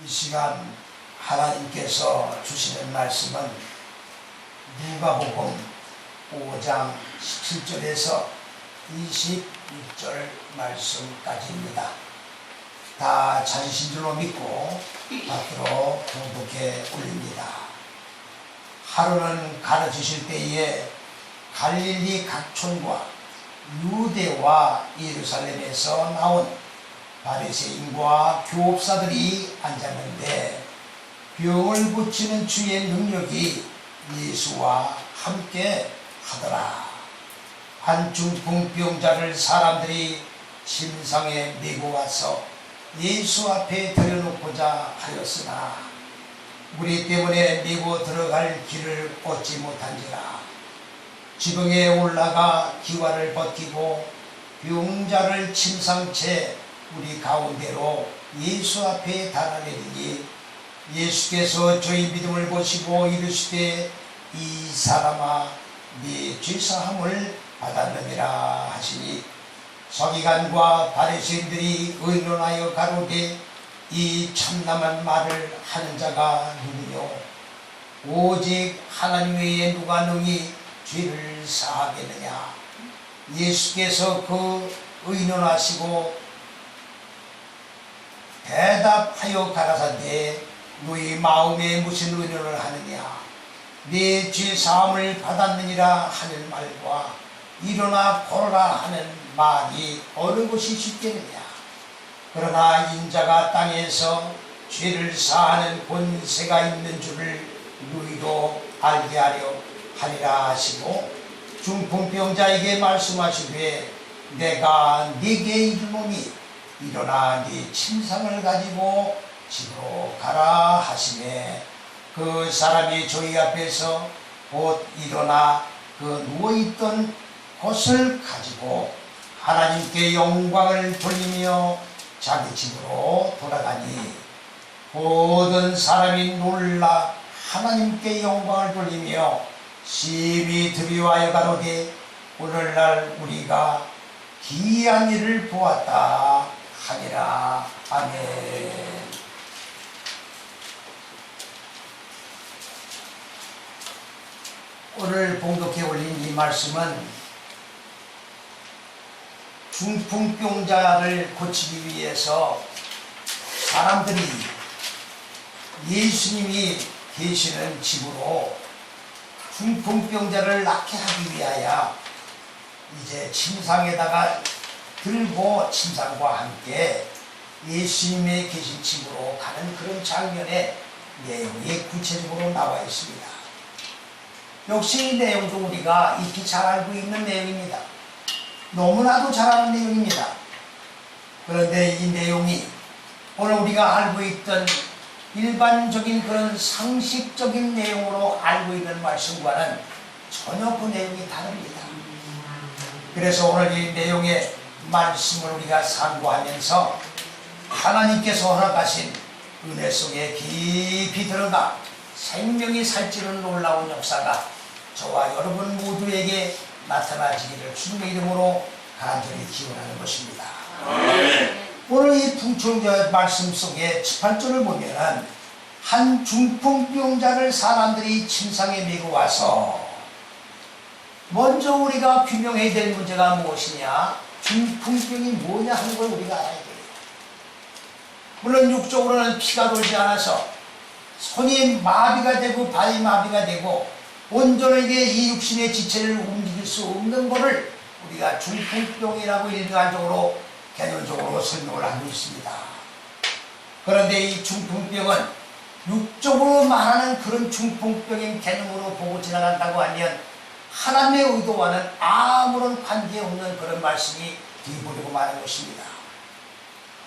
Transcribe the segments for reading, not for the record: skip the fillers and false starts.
이 시간 하나님께서 주시는 말씀은 누가복음 5장 17절에서 26절 말씀까지입니다. 다 찾으신 줄로 믿고 앞으로 공독해 올립니다. 하루는 가르치실 때에 갈릴리 각촌과 유대와 예루살렘에서 나온 바리새인과 교업사들이 앉았는데 병을 고치는 주의 능력이 예수와 함께 하더라. 한 중풍병자를 사람들이 침상에 메고 와서 예수 앞에 들여놓고자 하였으나 무리 때문에 메고 들어갈 길을 얻지 못한지라. 지붕에 올라가 기와를 벗기고 병자를 침상채 우리 가운데로 예수 앞에 달아내리니 예수께서 저희 믿음을 보시고 이르시되 이 사람아 네 죄사함을 받았느니라 하시니 서기관과 바리새인들이 의논하여 가로되 이 참남한 말을 하는 자가 누구뇨? 오직 하나님 외에 누가 능히 죄를 사하겠느냐? 예수께서 그 의논하시고 대답하여 가라사대 너희 마음에 무슨 의논을 하느냐? 네 죄사함을 받았느니라 하는 말과 일어나 걸어라 하는 말이 어느 것이 쉽겠느냐? 그러나 인자가 땅에서 죄를 사하는 권세가 있는 줄을 너희도 알게 하려 하리라 하시고 중풍병자에게 말씀하시되 내가 네게 이르노니 일어나 네 침상을 가지고 집으로 가라 하시매 그 사람이 저희 앞에서 곧 일어나 그 누워있던 곳을 가지고 하나님께 영광을 돌리며 자기 집으로 돌아가니 모든 사람이 놀라 하나님께 영광을 돌리며 심히 두려워하여 가로되 오늘날 우리가 기이한 일을 보았다 하니라. 아멘. 오늘 봉독해 올린 이 말씀은 중풍병자를 고치기 위해서 사람들이 예수님이 계시는 집으로 중풍병자를 낫게 하기 위하여 이제 침상에다가 들고 침상과 함께 예수님의 계신 집으로 가는 그런 장면의 내용이 구체적으로 나와 있습니다. 역시 이 내용도 우리가 익히 잘 알고 있는 내용입니다. 너무나도 잘 아는 내용입니다. 그런데 이 내용이 오늘 우리가 알고 있던 일반적인 그런 상식적인 내용으로 알고 있는 말씀과는 전혀 그 내용이 다릅니다. 그래서 오늘 이 내용의 말씀을 우리가 상고하면서 하나님께서 허락하신 은혜 속에 깊이 들어가 생명이 살찌는 놀라운 역사가 저와 여러분 모두에게 나타나지기를 주님의 이름으로 간절히 기원하는 것입니다. 오늘 이 풍초의 말씀 속에 18절을 보면은 한 중풍병자를 사람들이 침상에 메고 와서 먼저 우리가 규명해야 될 문제가 무엇이냐? 중풍병이 뭐냐 하는 걸 우리가 알아야 돼요. 물론 육적으로는 피가 돌지 않아서 손이 마비가 되고 발이 마비가 되고 온전하게 이 육신의 지체를 움직일 수 없는 것을 우리가 중풍병이라고 일반적으로 개념적으로 설명을 하고 있습니다. 그런데 이 중풍병은 육적으로 말하는 그런 중풍병인 개념으로 보고 지나간다고 하면 하나님의 의도와는 아무런 관계없는 그런 말씀이 뒤부리고 말하는 것입니다.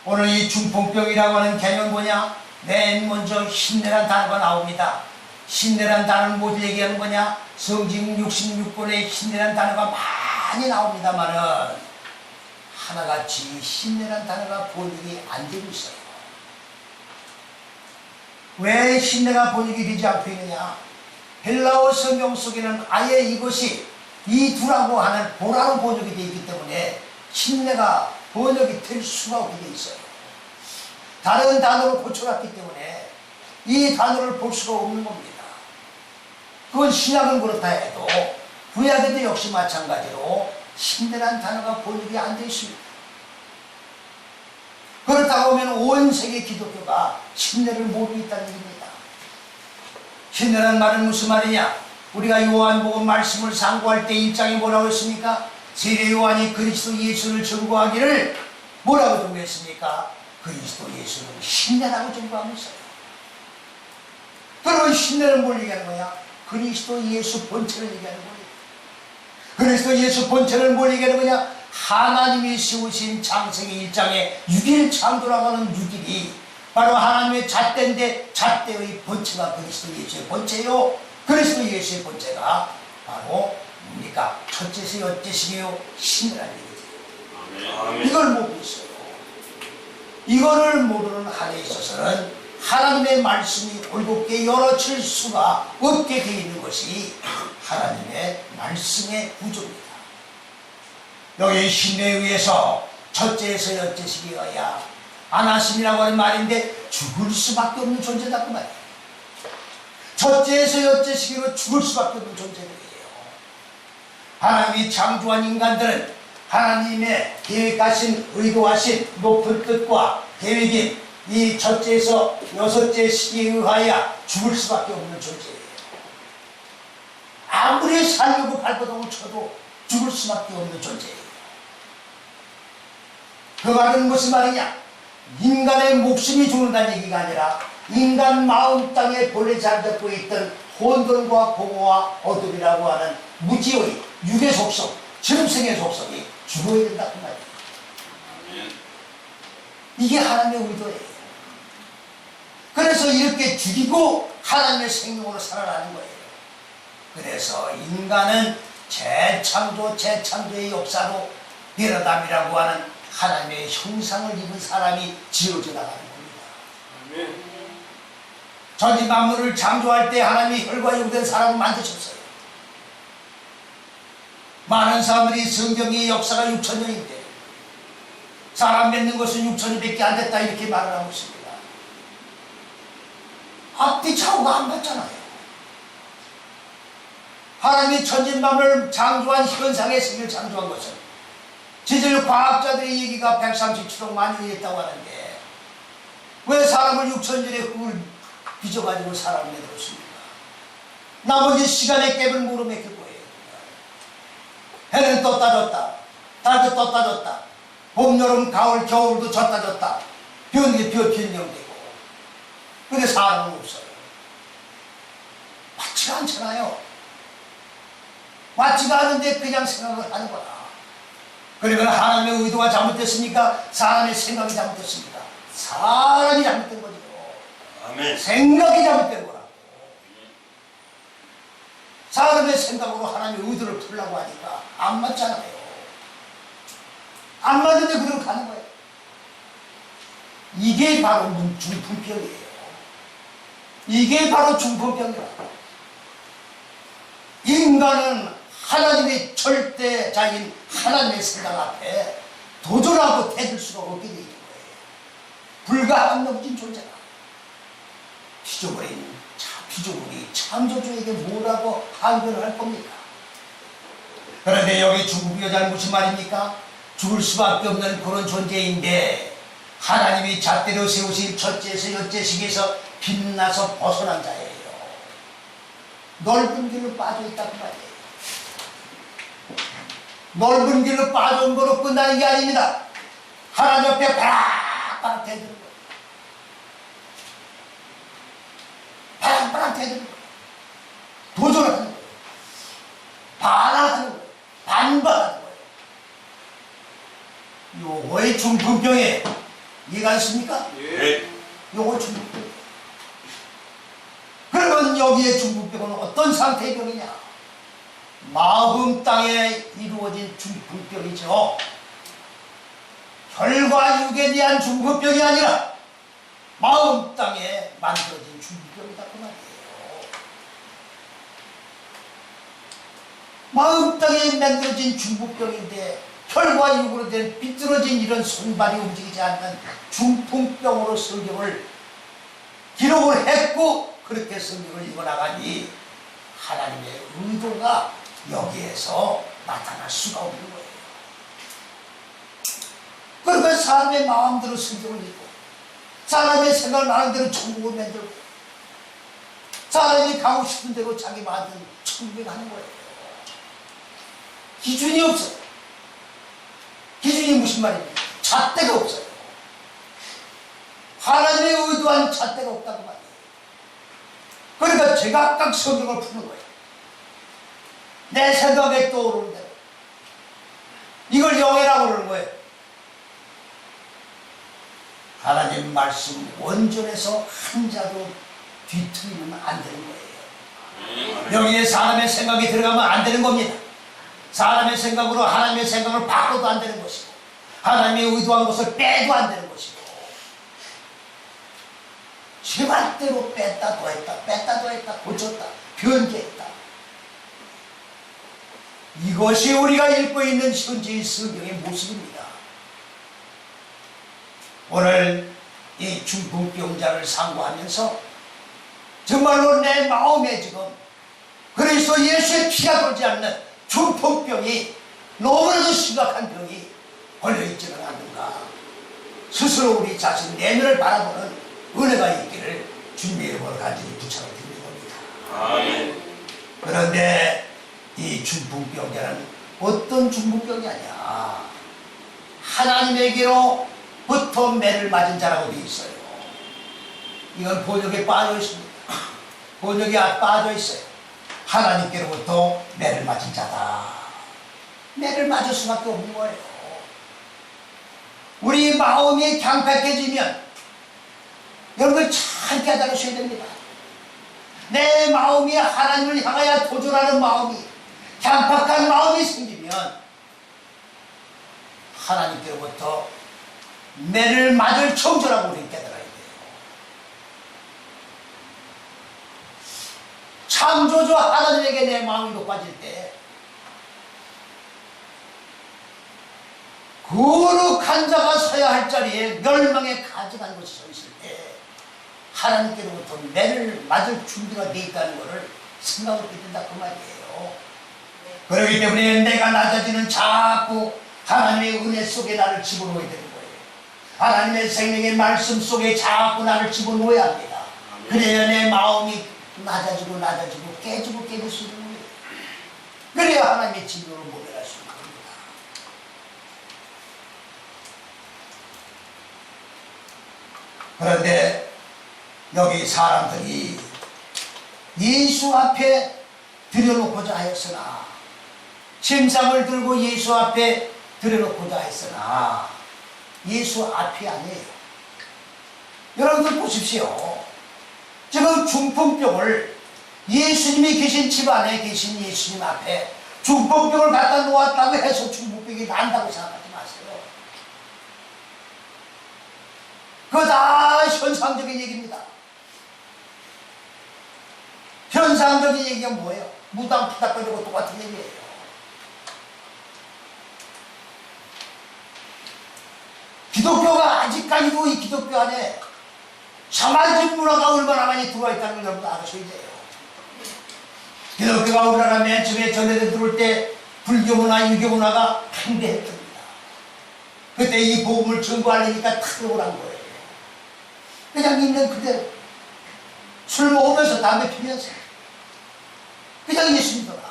오늘 이 중풍병이라고 하는 개념은 뭐냐? 맨 먼저 힘내란 단어가 나옵니다. 힘내란 단어는 뭘 얘기하는 거냐? 성경 66권에 힘내란 단어가 많이 나옵니다만은 하나같이 힘내란 단어가 번역이 안 되고 있어요. 왜 힘내가 번역이 되지 않고 있느냐? 헬라어 성경 속에는 아예 이것이 이 두라고 하는 보라로 번역이 되어 있기 때문에 힘내가 번역이 될 수가 없게 되어 있어요. 다른 단어로 고쳐놨기 때문에 이 단어를 볼 수가 없는 겁니다. 그건 신약은 그렇다 해도 구약에도 역시 마찬가지로 신뢰란 단어가 번역이 안 되어 있습니다. 그렇다고 하면 온 세계 기독교가 신뢰를 모르고 있다는 얘기입니다. 신뢰란 말은 무슨 말이냐? 우리가 요한복음 말씀을 상고할 때 1장에 뭐라고 했습니까? 세례 요한이 그리스도 예수를 증거하기를 뭐라고 증거했습니까? 그리스도 예수는 신뢰라고 증거하면서요. 그러면 신뢰는 뭘 얘기하는 거야? 그리스도 예수 본체를 얘기하는 거예요. 그리스도 예수 본체를 뭘 얘기하는 거냐? 하나님이 세우신 창세기 1장에 6일 창조라고 하는 6일이 바로 하나님의 잣대인데 잣대의 본체가 그리스도 예수의 본체요. 그리스도 예수의 본체가 바로 뭡니까? 첫째서 여째시기요 신이라는 얘기죠. 이걸 모르고 있어요. 이거를 모르는 한에 있어서는 하나님의 말씀이 올곧게 열어칠 수가 없게 되어 있는 것이 하나님의 말씀의 구조입니다. 여기 신뢰에 의해서 첫째에서 여째시기여야 안하심이라고 하는 말인데 죽을 수밖에 없는 존재다 그 말이에요. 첫째에서 여째시기로 죽을 수밖에 없는 존재들이에요. 하나님이 창조한 인간들은 하나님의 계획하신 의도하신 높은 뜻과 계획인 이 첫째에서 여섯째 시기에 의하여 죽을 수밖에 없는 존재예요. 아무리 살려고 발버둥을 쳐도 죽을 수밖에 없는 존재예요. 그 말은 무슨 말이냐? 인간의 목숨이 죽는다는 얘기가 아니라 인간 마음 땅에 본래 잘 잡고 있던 혼돈과 공허와 어둠이라고 하는 무지의 육의 속성, 짐승의 속성이 죽어야 된다 그 말이에요. 이게 하나님의 의도예요. 그래서 이렇게 죽이고 하나님의 생명으로 살아나는 거예요. 그래서 인간은 재창조의 역사로 베르담이라고 하는 하나님의 형상을 입은 사람이 지어져 나가는 겁니다. 전지 만물을 창조할 때 하나님이 혈과 육된 사람을 만드셨어요. 많은 사람들이 성경의 역사가 6,000년인데 사람 맺는 것은 6,000년밖에 안 됐다 이렇게 말을 하고 있습니다. 앞뒤 차고가 안 맞잖아요. 하나님이 천진만물을 창조한 현상의 세계를 창조한 것은 지질 과학자들의 얘기가 137억 만 년이 됐다고 하는데 왜 사람을 6,000년의 흙을 빚어가지고 사람을 만들었습니까? 나머지 시간의 갭을 물어맥힐 거예요. 해는 떴다 졌다, 달도 떴다 졌다, 봄, 여름, 가을, 겨울도 졌다 졌다, 비오는 게 변경되고. 근데 사람은 없어요. 맞지가 않잖아요. 맞지가 않은데 그냥 생각을 하는 거다. 그러면 하나님의 의도가 잘못됐습니까? 사람의 생각이 잘못됐습니다. 사람이 잘못된 거죠. 아멘. 생각이 잘못된 거라고. 사람의 생각으로 하나님의 의도를 풀려고 하니까 안 맞잖아요. 안 맞는데 그대로 가는 거예요. 이게 바로 중풍병이에요. 이게 바로 중풍병이라고. 인간은 하나님의 절대자인 하나님의 생각 앞에 도전하고 대들 수가 없게 되어 있는 거예요. 불가항력진 존재다. 피조물이 창조주에게 뭐라고 항변을 할 겁니까? 그런데 여기 중국 여자는 무슨 말입니까? 죽을 수밖에 없는 그런 존재인데 하나님이 잣대로 세우신 첫째에서 여째식에서 빛나서 벗어난 자예요. 넓은 길로 빠져있다고 말이에요. 넓은 길로 빠져온 거로 끝나는 게 아닙니다. 하나님 옆에 바락바락 대드는 거예요. 바락바락 대드는 거예요. 도전하는 거예요. 반항하는 거예요. 반발하는 거예요. 요거의 중풍병에 이해가 있습니까? 예. 요거 중풍병. 그러면 여기에 중풍병은 어떤 상태의 병이냐? 마음 땅에 이루어진 중풍병이죠. 혈과 육에 대한 중풍병이 아니라 마음 땅에 만들어진 중풍병이다 그 말이에요. 마음 땅에 만들어진 중풍병인데 혈과 육으로 된 삐뚤어진 이런 손발이 움직이지 않는 중풍병으로 성경을 기록을 했고 그렇게 성경을 읽어나가니 하나님의 의도가 여기에서 나타날 수가 없는 거예요. 그러니까 사람의 마음대로 성경을 읽고 사람의 생각을 나는 대로 천국을 만들고 사람이 가고 싶은 대로 자기 만든 천국에 가는 거예요. 기준이 없어요. 기준이 무슨 말입니까? 잣대가 없어요. 하나님의 의도한 잣대가 없다고 말이에요. 그러니까 제각각 성경을 푸는 거예요. 내 생각에 떠오르는 대로. 이걸 영예라고 그러는 거예요. 하나님 말씀 원전에서 한 자도 뒤틀리면 안 되는 거예요. 여기에 사람의 생각이 들어가면 안 되는 겁니다. 사람의 생각으로 하나님의 생각을 바꿔도 안 되는 것이고 하나님의 의도한 것을 빼도 안 되는 것이고 제 말대로 뺐다 더했다 뺐다 더했다 고쳤다 변개했다. 이것이 우리가 읽고 있는 현재의 성경의 모습입니다. 오늘 이 중풍병자를 상고하면서 정말로 내 마음에 지금 그리스도 예수의 피가 돌지 않는 중풍병이 너무나도 심각한 병이 걸려있지는 않는가. 스스로 우리 자신 내면을 바라보는 은혜가 있기를 주님의 이름으로 간절히 부탁을 드리는 겁니다. 아멘. 그런데 이 중풍병자는 어떤 중풍병이 아니야. 하나님에게로부터 매를 맞은 자라고 되어 있어요. 이건 번역에 빠져 있습니다. 번역에 빠져 있어요. 하나님께로부터 매를 맞은 자다. 매를 맞을 수밖에 없는 거예요. 우리 마음이 강팍해지면 여러분 잘 깨달으셔야 됩니다. 내 마음이 하나님을 향하여 도전하는 마음이 강팍한 마음이 생기면 하나님께로부터 매를 맞을 청조라고 우리 깨달아야 돼요. 창조주 하나님에게 내 마음이 높아질 때 거룩한 자가 서야 할 자리에 멸망의 가증한 것이 서 있을 때 하나님께로부터 매를 맞을 준비가 되어 있다는 것을 생각하게 된다 그 말이에요. 그렇기 때문에 내가 낮아지는 자꾸 하나님의 은혜 속에 나를 집어넣어야 되는 거예요. 하나님의 생명의 말씀 속에 자꾸 나를 집어넣어야 합니다. 그래야 내 마음이 낮아지고 낮아지고 깨지고 깨질 수 있는 거예요. 그래야 하나님의 진노를 모면할 수 있는 겁니다. 그런데 여기 사람들이 예수 앞에 들여놓고자 하였으나 침상을 들고 예수 앞에 들여놓고자 했으나 예수 앞이 아니에요. 여러분들 보십시오. 지금 중풍병을 예수님이 계신 집 안에 계신 예수님 앞에 중풍병을 갖다 놓았다고 해서 중풍병이 난다고 생각하지 마세요. 그거 다 현상적인 얘기입니다. 현상적인 얘기가 뭐예요? 무당 피닥거리고 똑같은 얘기예요. 기독교가 아직까지도 이 기독교 안에 샤머니즘 문화가 얼마나 많이 들어와 있다는 걸 여러분 아셔야 돼요. 기독교가 우리나라 맨 처음에 전해져 들어올 때 불교 문화, 유교 문화가 팽배했답니다. 그때 이 복음을 전거하려니까 타격을 한 거예요. 그냥 있는 그대로 술 먹으면서 담배 피면서 그냥 예수 믿어라.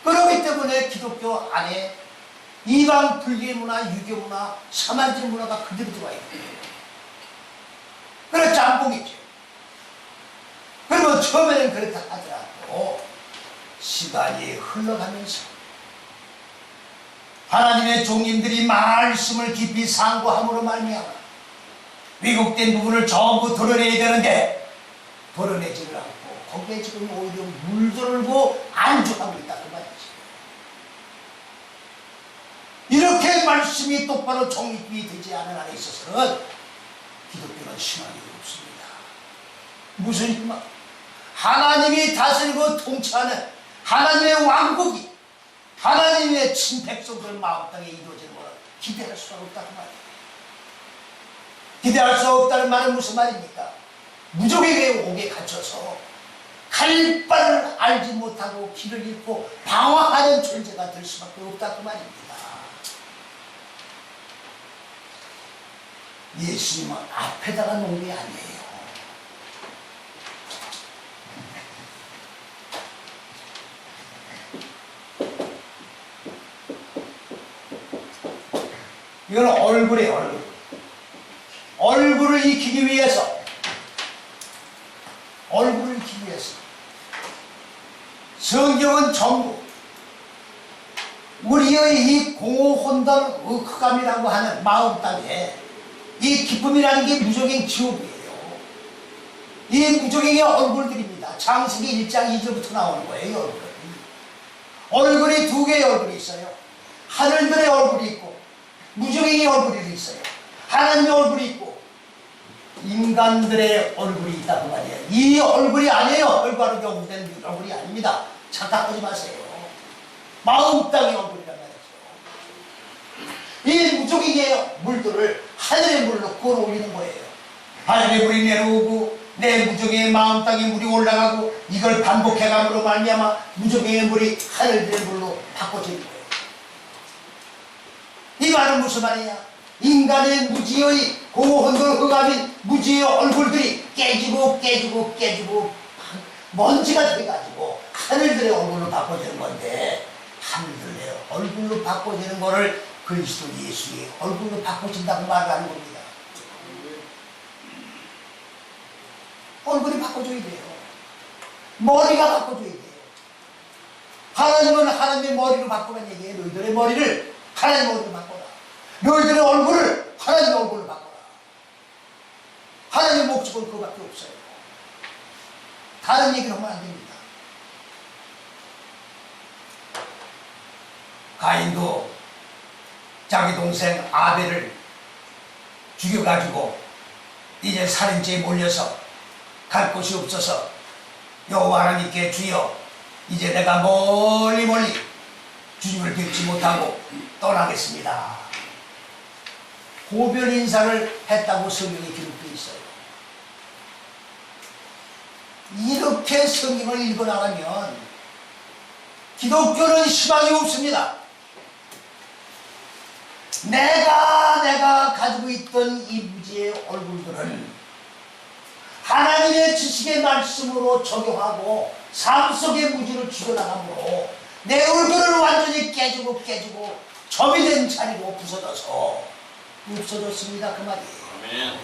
그러기 때문에 기독교 안에 이방 불교 문화, 유교 문화, 샤머니즘 문화가 그대로 들어와 있거든요. 그래 짬뽕이죠. 그러면 처음에는 그렇다 하더라도 시간이 흘러가면서 하나님의 종님들이 말씀을 깊이 상고함으로 말미암아 왜곡된 부분을 전부 드러내야 되는데 드러내지를 않고 거기에 지금 오히려 물들고 안주하고 있다 그 말이지. 이렇게 말씀이 똑바로 정립이 되지 않은 안에 있어서는 기독교는 희망이 없습니다. 무슨 희망? 하나님이 다스리고 통치하는 하나님의 왕국이 하나님의 친백성들 마음 땅에 이루어지는 것은 기대할 수가 없다는 말이에요. 기대할 수 없다는 말은 무슨 말입니까? 무적에게 옥에 갇혀서 갈 바를 알지 못하고 길을 잃고 방황하는 존재가 될 수밖에 없다는 말입니다. 예수님은 앞에다가 놓은 게 아니에요. 이건 얼굴이에요, 얼굴. 얼굴을 익히기 위해서, 얼굴을 익히기 위해서. 성경은 전부 우리의 이 공허혼돈 흑감이라고 하는 마음 땅에 이 기쁨이라는 게 무적행 지옥이에요. 이 무적행의 얼굴들입니다. 창세기 1장 2절부터 나오는 거예요, 이 얼굴은. 얼굴이 두 개의 얼굴이 있어요. 하늘들의 얼굴이 있고 무적행의 얼굴이 있어요. 하나님의 얼굴이 있고 인간들의 얼굴이 있다고 말이에요. 이 얼굴이 아니에요. 얼굴로 연구된 얼굴이 아닙니다. 착각하지 마세요. 마음 땅의 얼굴이란 말이죠. 이 무적행의 물들을 하늘의 물로 끌어올리는 거예요. 하늘의 물이 내려오고 내 무적행의 마음 땅의 물이 올라가고 이걸 반복해감으로 말미암아 무적행의 물이 하늘의 물로 바꿔지는 거예요. 이 말은 무슨 말이냐? 인간의 무지의 공허혼돈 흑암인 무지의 얼굴들이 깨지고 먼지가 돼가지고 하늘들의 얼굴로 바꿔지는 건데, 하늘들의 얼굴로 바꿔지는 거를 그리스도 예수의 얼굴로 바꿔진다고 말하는 겁니다. 얼굴이 바꿔줘야 돼요. 머리가 바꿔줘야 돼요. 하나님은 하나님의 머리로 바꾸는 얘기예요. 너희들의 머리를 하나님의 머리로 바꿔라. 너희들의 얼굴을 하나님의 얼굴로 바꿔라. 하나님의 목적은 그거밖에 없어요. 다른 얘기를 하면 안 됩니다. 가인도 자기 동생 아벨을 죽여가지고 이제 살인죄에 몰려서 갈 곳이 없어서 여호와 하나님께 주여 이제 내가 멀리 주님을 뵙지 못하고 떠나겠습니다. 고별 인사를 했다고 성경에 기록되어 있어요. 이렇게 성경을 읽어나가면 기독교는 희망이 없습니다. 내가 가지고 있던 이 무지의 얼굴들은 하나님의 지식의 말씀으로 적용하고 삶 속의 무지를 죽여나가므로 내 얼굴은 완전히 깨지고 점이 된 자리로 없어졌습니다. 그 말이에요.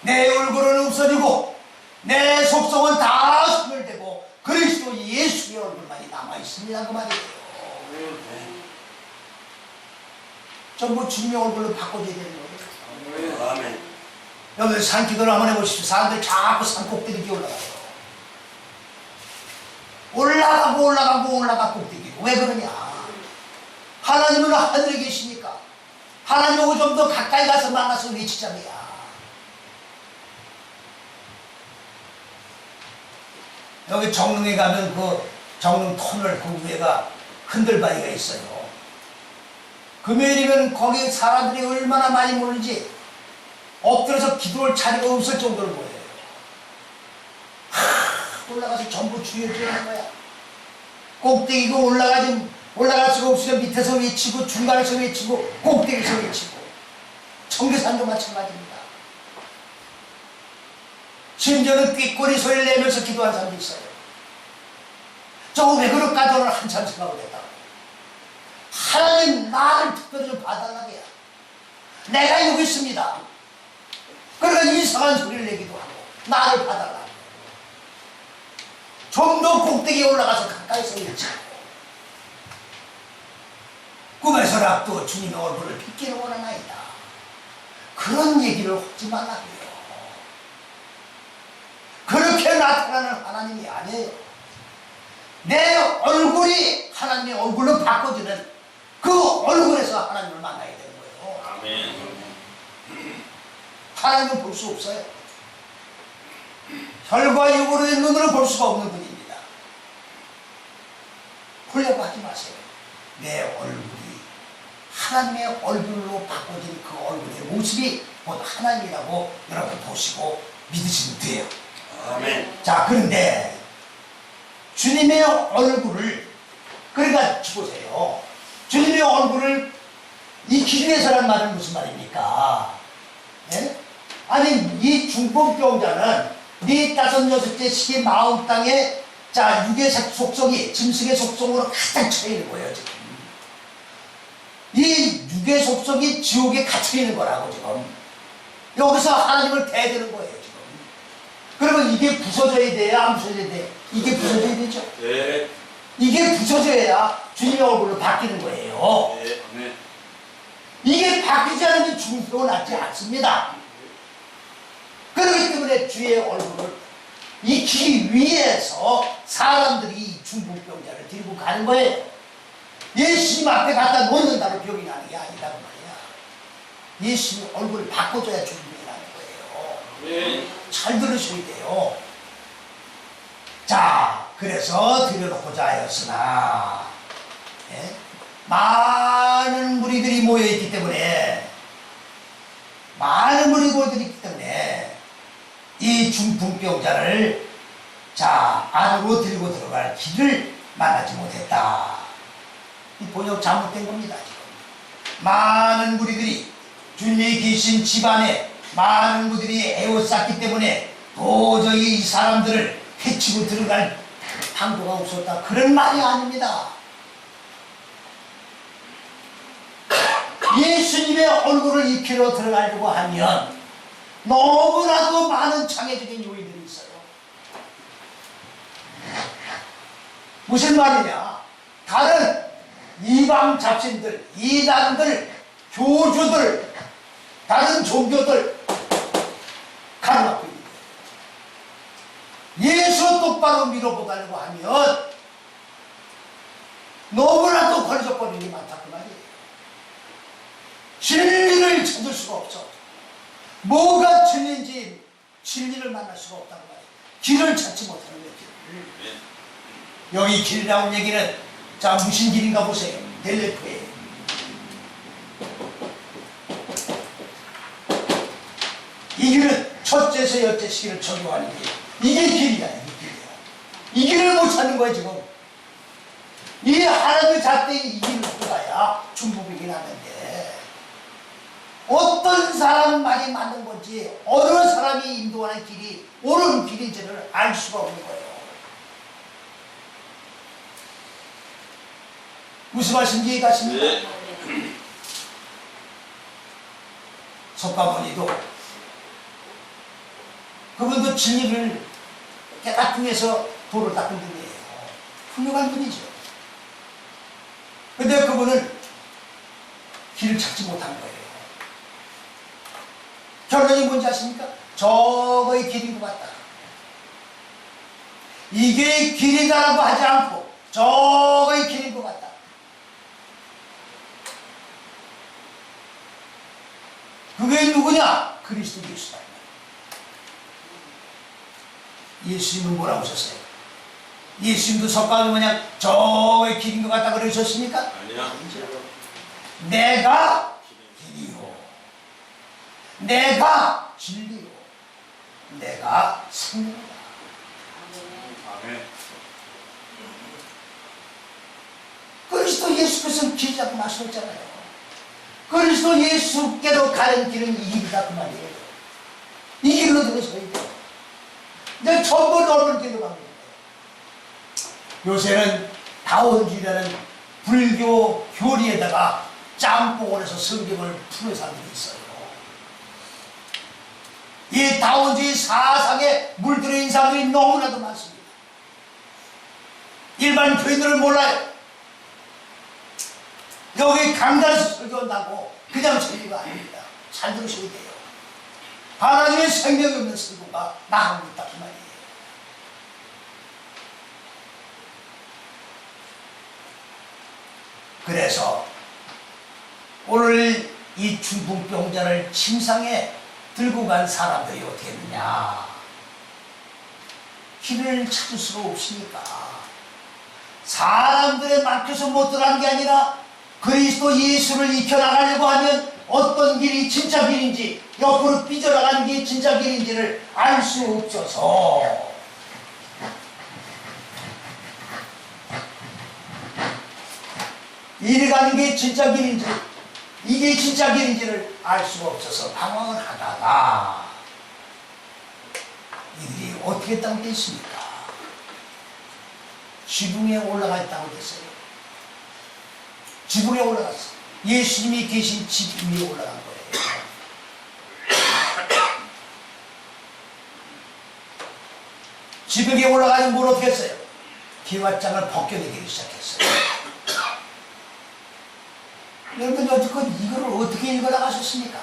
내 얼굴은 없어지고 내 속성은 다 소멸되고 그리스도 예수의 얼굴만이 남아있습니다. 그 말이에요. 전부 주님의 얼굴로 바꿔줘야 되는 거예요. 아멘. 여러분 산기도를 한번 해보십시오. 사람들이 자꾸 산 꼭대기에 올라가요. 올라가 꼭대기로. 왜 그러냐? 하나님은 하늘에 계시니까 하나님하고 좀 더 가까이 가서 만나서 외치자고야. 여기 정릉에 가면 그 정릉 터널 그 위에가 흔들바위가 있어요. 금요일이면 거기 사람들이 얼마나 많이 모이는지 엎드려서 기도할 자리가 없을 정도로 모여요. 올라가서 전부 주여 하는 거야. 꼭대기고 올라갈 수가 없으면 밑에서 외치고 중간에서 외치고 꼭대기에서 외치고. 청계산도 마찬가지입니다. 심지어는 꾀꼬리 소리를 내면서 기도한 사람도 있어요. 저거 왜 그럴까 저는 한참 생각을 했다. 하나님 나를 특별히 좀 봐달라고 해요. 내가 여기 있습니다. 그러니까 이상한 소리를 내기도 하고 나를 봐달라고. 좀 더 꼭대기에 올라가서 가까이서 외치고 꿈에서라도 주님의 얼굴을 뵙기를 원하나이다. 그런 얘기를 하지 말라고요. 그렇게 나타나는 하나님이 아니에요. 내 얼굴이 하나님의 얼굴로 바꿔주는 그 얼굴에서 하나님을 만나야 되는 거예요. 아멘. 하나님은 볼 수 없어요. 혈과 육으로 된 눈으로 볼 수가 없는 분입니다. 보려고 하지 마세요. 내 얼굴이 하나님의 얼굴로 바꿔진 그 얼굴의 모습이 곧 하나님이라고 여러분 보시고 믿으시면 돼요. 아멘. 자, 그런데 주님의 얼굴을, 그러니까 보세요. 주님의 얼굴을 익히기 위해서란 말은 무슨 말입니까? 예? 아니, 이 중풍병자는 네 다섯 여섯째 시기 마음 땅에 자 육의 속성이 짐승의 속성으로 가득 차 있는 거예요 지금. 이 육의 속성이 지옥에 갇혀 있는 거라고 지금. 여기서 하나님을 대드는 거예요 지금. 그러면 이게 부서져야 돼요, 안 부서져야 돼요? 이게 부서져야 되죠. 네. 이게 부서져야 주님의 얼굴로 바뀌는 거예요. 네. 아멘. 이게 바뀌지 않으면 중풍은 낫지 않습니다. 그렇기 때문에 주의 얼굴을 익히기 위해서 사람들이 이 중풍병자를 들고 가는 거예요. 예수님 앞에 갖다 놓는다고 병이 나는 게 아니란 말이야. 예수님 얼굴을 바꿔줘야 중풍이 나는 거예요. 네. 잘 들으셔야 돼요. 자, 그래서 들여놓고자 하였으나 예? 많은 무리들이 모여있기 때문에 이 중풍병자를 자 안으로 들고 들어갈 길을 만나지 못했다. 이 번역 잘못된 겁니다. 지금 많은 무리들이 주님이 계신 집안에 많은 무리들이 에워쌌기 때문에 도저히 이 사람들을 해치고 들어갈 방도가 없었다. 그런 말이 아닙니다. 예수님의 얼굴을 익히러 들어가려고 하면 너무나도 많은 장애적인 요인들이 있어요. 무슨 말이냐? 다른 이방 잡신들, 이단들, 교주들, 다른 종교들 가로막고 있는 거예요. 예수 똑바로 밀어보달라고 하면 너무나도 걸리적거리는 게 많다 그 말이에요. 진리를 찾을 수가 없어. 뭐가 진리인지 진리를 만날 수가 없다고 말이에요. 길을 찾지 못하는 거예요. 길을. 여기 길이라고 얘기는 자 무슨 길인가 보세요. 델레프예요. 이 길은 첫째에서 여째 시기를 적용하는 길. 이게 길이야. 이게 길이야. 이 길을 못 찾는 거야 지금. 이 하나님의 잣대에 이 길을 들어가야 중복이긴 하는데 어떤 사람 말이 맞는 건지 어느 사람이 인도하는 길이 옳은 길인지를 알 수가 없는 거예요. 무슨 말씀인지 이해가십니까? 네. 석가모니도 그분도 진리를 깨닫기 위해서 도를 닦은 분이에요. 훌륭한 분이죠. 근데 그분은 길을 찾지 못한 거예요. 결론이 뭔지 아십니까? 저거의 길인 것 같다. 이게 길이다라고 하지 않고 저거의 길인 것 같다. 그게 누구냐? 그리스도 예수다. 예수님은 뭐라고 하셨어요? 예수님도 석가는 뭐냐? 저거의 길인 것 같다 그러셨습니까? 아니야. 내가 길이요. 내가 진리요. 내가 생명이다. 아멘. 그리스도 예수께서는 길이라고 말씀했잖아요. 그리스도 예수께로 가는 길은 이 길이다 그 말이에요. 이 길로 들어서야 돼요. 근데 전부 넓은 길로 가는 거예요. 요새는 다원주의라는 불교 교리에다가 짬뽕을 해서 성경을 푸는 사람들이 있어요. 이 다원주의 사상에 물들어있는 사람들이 너무나도 많습니다. 일반 교인들을 몰라요. 여기 강단에서 설교한다고 그냥 설교가 아닙니다. 잘 들으셔야 돼요. 하나님의 생명이 없는 설교가 나가고 있다 그 말이에요. 그래서 오늘 이 중풍병자를 침상에 들고 간 사람들이 어떻게 했느냐? 길을 찾을 수가 없으니까 사람들의 막혀서 못 들어가는 게 아니라 그리스도 예수를 익혀나가려고 하면 어떤 길이 진짜 길인지, 옆으로 삐져나가는 게 진짜 길인지를 알 수 없어서 이리 가는 게 진짜 길인지, 이게 진짜 길인지를 알 수가 없어서 방황을 하다가 이들이 어떻게 했다고 됐습니까? 지붕에 올라가 있다고 됐어요. 지붕에 올라갔어. 예수님이 계신 지붕 위에 올라간 거예요. 지붕에 올라가니 뭘 어떻게 했어요? 기왓장을 벗겨내기 시작했어요. 여러분, 여태껏 이거를 어떻게 읽어나가셨습니까?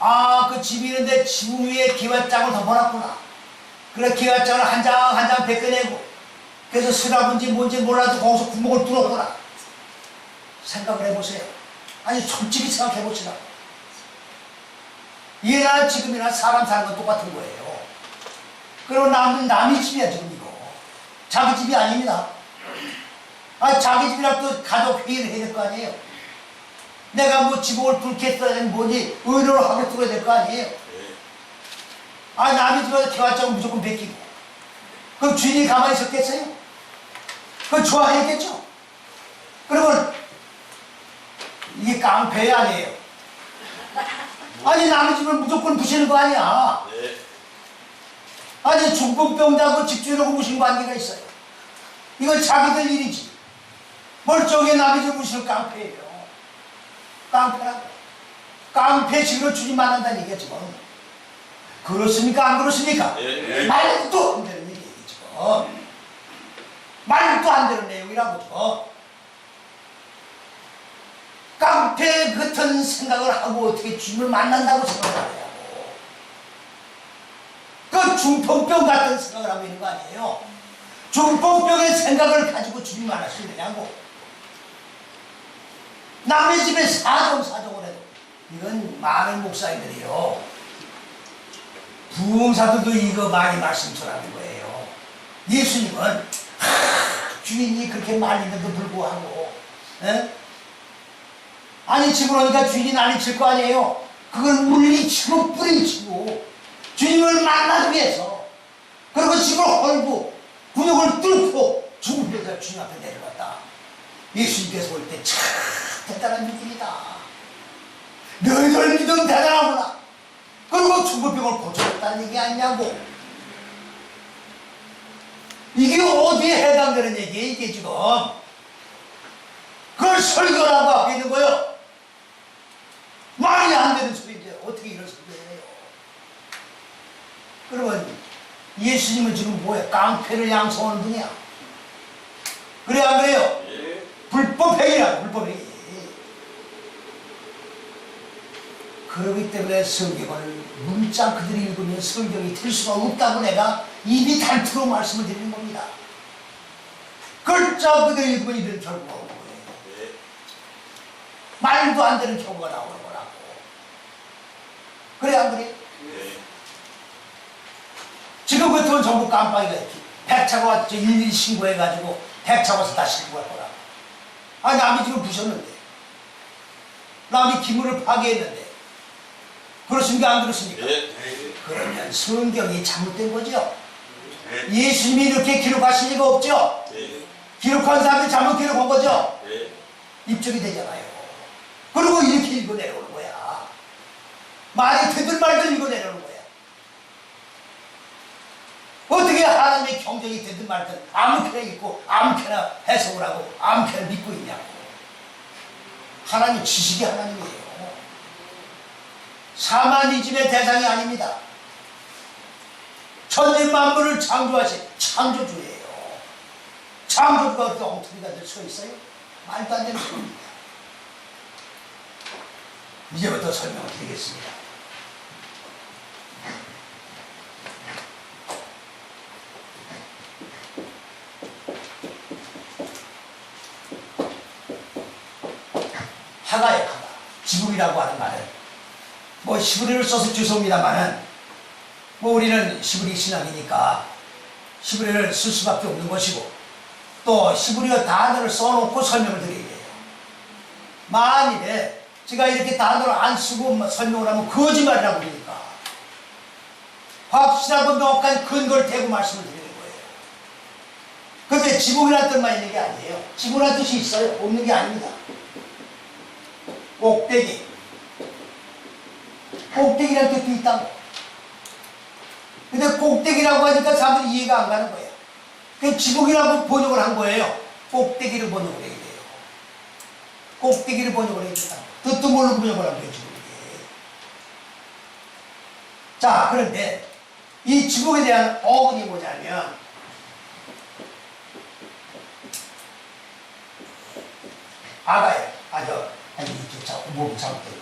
아, 그 집이 있는데 지붕 위에 기왓장을 덮어놨구나. 그래, 기왓장을 한 장 한 장 벗겨내고, 그래서 스라브인지 뭔지 몰라도 거기서 구멍을 뚫었구나. 생각을 해보세요. 아니, 솔직히 생각해보시라고. 예나 지금이나 사람 사는 건 똑같은 거예요. 그리고 남의 집이야, 지금 이거. 자기 집이 아닙니다. 아니, 자기 집이라 또 가족 회의를 해야 될 거 아니에요. 내가 뭐 지붕을 뚫겠다는 뭐니 의료를 하게 뚫어야 될 거 아니에요. 아니, 남의 집에서 개화장은 무조건 베끼고. 그럼 주인이 가만히 있었겠어요? 그건 좋아했겠죠? 그러면 이게 깡패 아니에요. 아니, 남의 집을 무조건 부시는 거 아니야. 아니, 중풍병자하고 집주인하고 무슨 관계가 있어요? 이건 자기들 일이지. 멀쩡히 남의 집 부시는 깡패예요. 깡패라고. 깡패식으로 주님 만난다는 얘기야, 지금. 그렇습니까? 안 그렇습니까? 말도 안 되는 얘기지, 지금. 말도 안 되는 내용이라고, 지금. 깡패 같은 생각을 하고 어떻게 주님을 만난다고 생각을 하냐고. 그 중풍병 같은 생각을 하고 있는 거 아니에요? 중풍병의 생각을 가지고 주님 만날 수 있느냐고. 남의 집에 사정을 해도 이건 많은 목사님들이요, 부흥사들도 이거 많이 말씀 전하는 거예요. 예수님은 주인이 그렇게 말리는데도 불구하고, 에? 아니, 집으로 오니까 주인이 난리칠 거 아니에요. 그걸 물리치고 뿌리치고 주님을 만나기 위해서, 그리고 집을 헐고 군욕을 뚫고 죽음에서 주님 앞에 내려갔다. 예수님께서 볼 때 참 대단한 믿음이다. 너희들 믿음 대단하구나. 그리고 중풍병을 고쳐줬다는 얘기 아니냐고. 이게 어디에 해당되는 얘기예요, 이게 지금. 그걸 설교라고 하고 있는 거예요. 말이 안 되는 소리인데 어떻게 이런 소리를 해요? 그러면 예수님은 지금 뭐야? 깡패를 양성하는 분이야. 그래, 안 그래요? 불법행위라, 불법행위. 그렇기 때문에 성경을 문자 그들이 읽으면 성경이 될 수가 없다고 내가 입이 닳도록 말씀을 드리는 겁니다. 글자 그들이 읽으면 이런 결과가 오는 거예요. 말도 안 되는 결과가 나오는 거라고. 그래, 안 그래? 지금 같으면 전부 깜빡이가 있지. 백차가 와서 112 신고해가지고 백차 와서 다 신고할 거라고. 아니, 남이 지금 부셨는데, 남이 기물을 파괴했는데, 그렇습니까? 안 그렇습니까? 그러면 성경이 잘못된 거죠? 예수님이 이렇게 기록하실 리가 없죠? 기록한 사람이 잘못 기록한 거죠? 입적이 되잖아요. 그리고 이렇게 읽어 내려오는 거야. 말이 되든 말든 읽어 내려오는 거야. 어떻게 하나님의 경쟁이 되든 말든 아무렇게나 읽고 아무렇게나 해석을 하고 아무렇게나 믿고 있냐고. 하나님 지식이 하나님이에요. 샤머니즘의 대상이 아닙니다. 천지만물을 창조하신 창조주예요. 창조주가 그렇게 엉터리가 늘 서 있어요? 말도 안 되는 소리입니다. 이제부터 설명을 드리겠습니다. 하가의 하가, 지붕이라고 하는 말은 뭐 시브리를 써서 죄송합니다만은 뭐 우리는 시브리 신앙이니까 시브리를 쓸 수밖에 없는 것이고, 또 히브리어 단어를 써놓고 설명을 드려야 돼요. 만일에 제가 이렇게 단어를 안 쓰고 설명을 하면 거짓말이라고 그러니까 확실하고 명확한 근거를 대고 말씀을 드리는 거예요. 그런데 지붕이라는 뜻만 있는 게 아니에요. 지붕이라는 뜻이 있어요. 없는 게 아닙니다. 꼭대기. 꼭대기라는 뜻도 있다고. 근데 꼭대기라고 하니까 사람들이 이해가 안 가는 거예요. 그 지붕이라고 번역을 한 거예요. 꼭대기를 번역을 해야 돼요. 꼭대기를 번역을 해야 된다. 뜻도 모르고 번역을 한 거예요, 지붕이. 자, 그런데 이 지붕에 대한 어근이 뭐냐면 아가예요. 아니, 이렇게 자꾸 몸 잡고.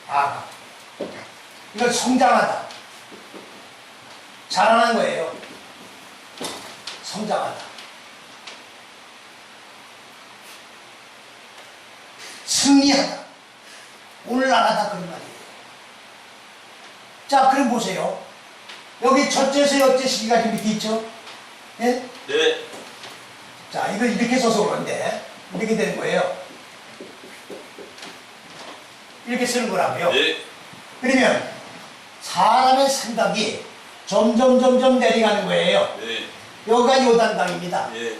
아가. 이걸 성장하다. 자라는 거예요. 성장하다. 승리하다. 올라가다 그런 말이에요. 자, 그럼 보세요. 여기 첫째에서 여째 시기가 좀 밑에 있죠? 예? 네. 자, 이걸 이렇게 써서 그런데 이렇게 되는 거예요. 이렇게 쓰는 거라고요. 네. 그러면 사람의 생각이 점점 내려가는 거예요. 네. 여기가 요단강입니다. 네.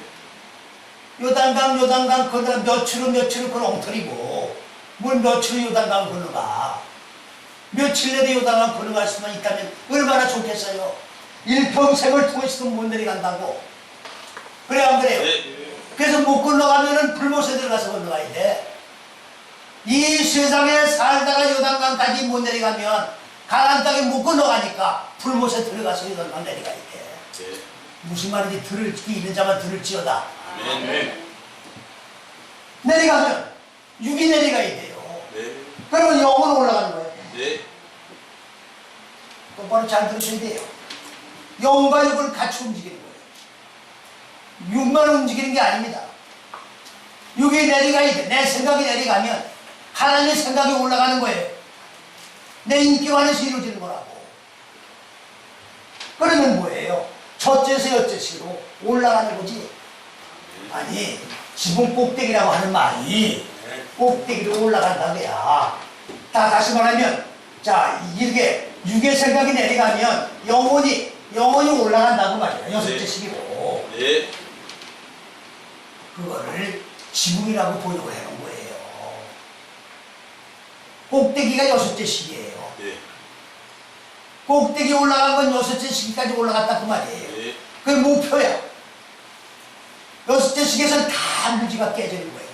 요단강 그다음 며칠을 그 엉터리고 뭘 며칠을 요단강을 건너가. 며칠 내에 요단강 건너갈 수만 있다면 얼마나 좋겠어요. 일평생을 통해서도 못 내려간다고. 그래 안 그래요? 네. 그래서 못 건너가면은 불못에 들어가서 건너가야 돼. 이 세상에 살다가 요단강까지 못 내려가면 가나안 땅에 못 건너가니까 불못에 들어가서 요단강 내려가야 돼. 네. 무슨 말인지 들을 기 있는 자만 들을지어다. 아멘. 내려가면 육이 내려가야 돼요. 네. 그러면 영으로 올라가는 거예요. 네. 똑바로 잘 들으셔야 돼요. 영과 육을 같이 움직이는 거예요. 육만 움직이는 게 아닙니다. 육이 내려가야 돼. 내 생각이 내려가면 하나님의 생각이 올라가는 거예요. 내 인격 안에서 이루어지는 거라고. 그러면 뭐예요? 첫째에서 여째시로 올라가는 거지. 아니, 지붕 꼭대기라고 하는 말이 꼭대기로 올라간다고야. 다시 말하면, 자, 이렇게 육의 생각이 내려가면 영혼이 올라간다고 말이야. 여섯째 시기로. 네. 그거를 지붕이라고 번역을 해놓은 거예요. 꼭대기가 여섯째 시기예요. 네. 꼭대기 올라간 건 여섯째 시기까지 올라갔다 그 말이에요. 네. 그게 목표야. 여섯째 시기에서는 다 무지가 깨지는 거예요.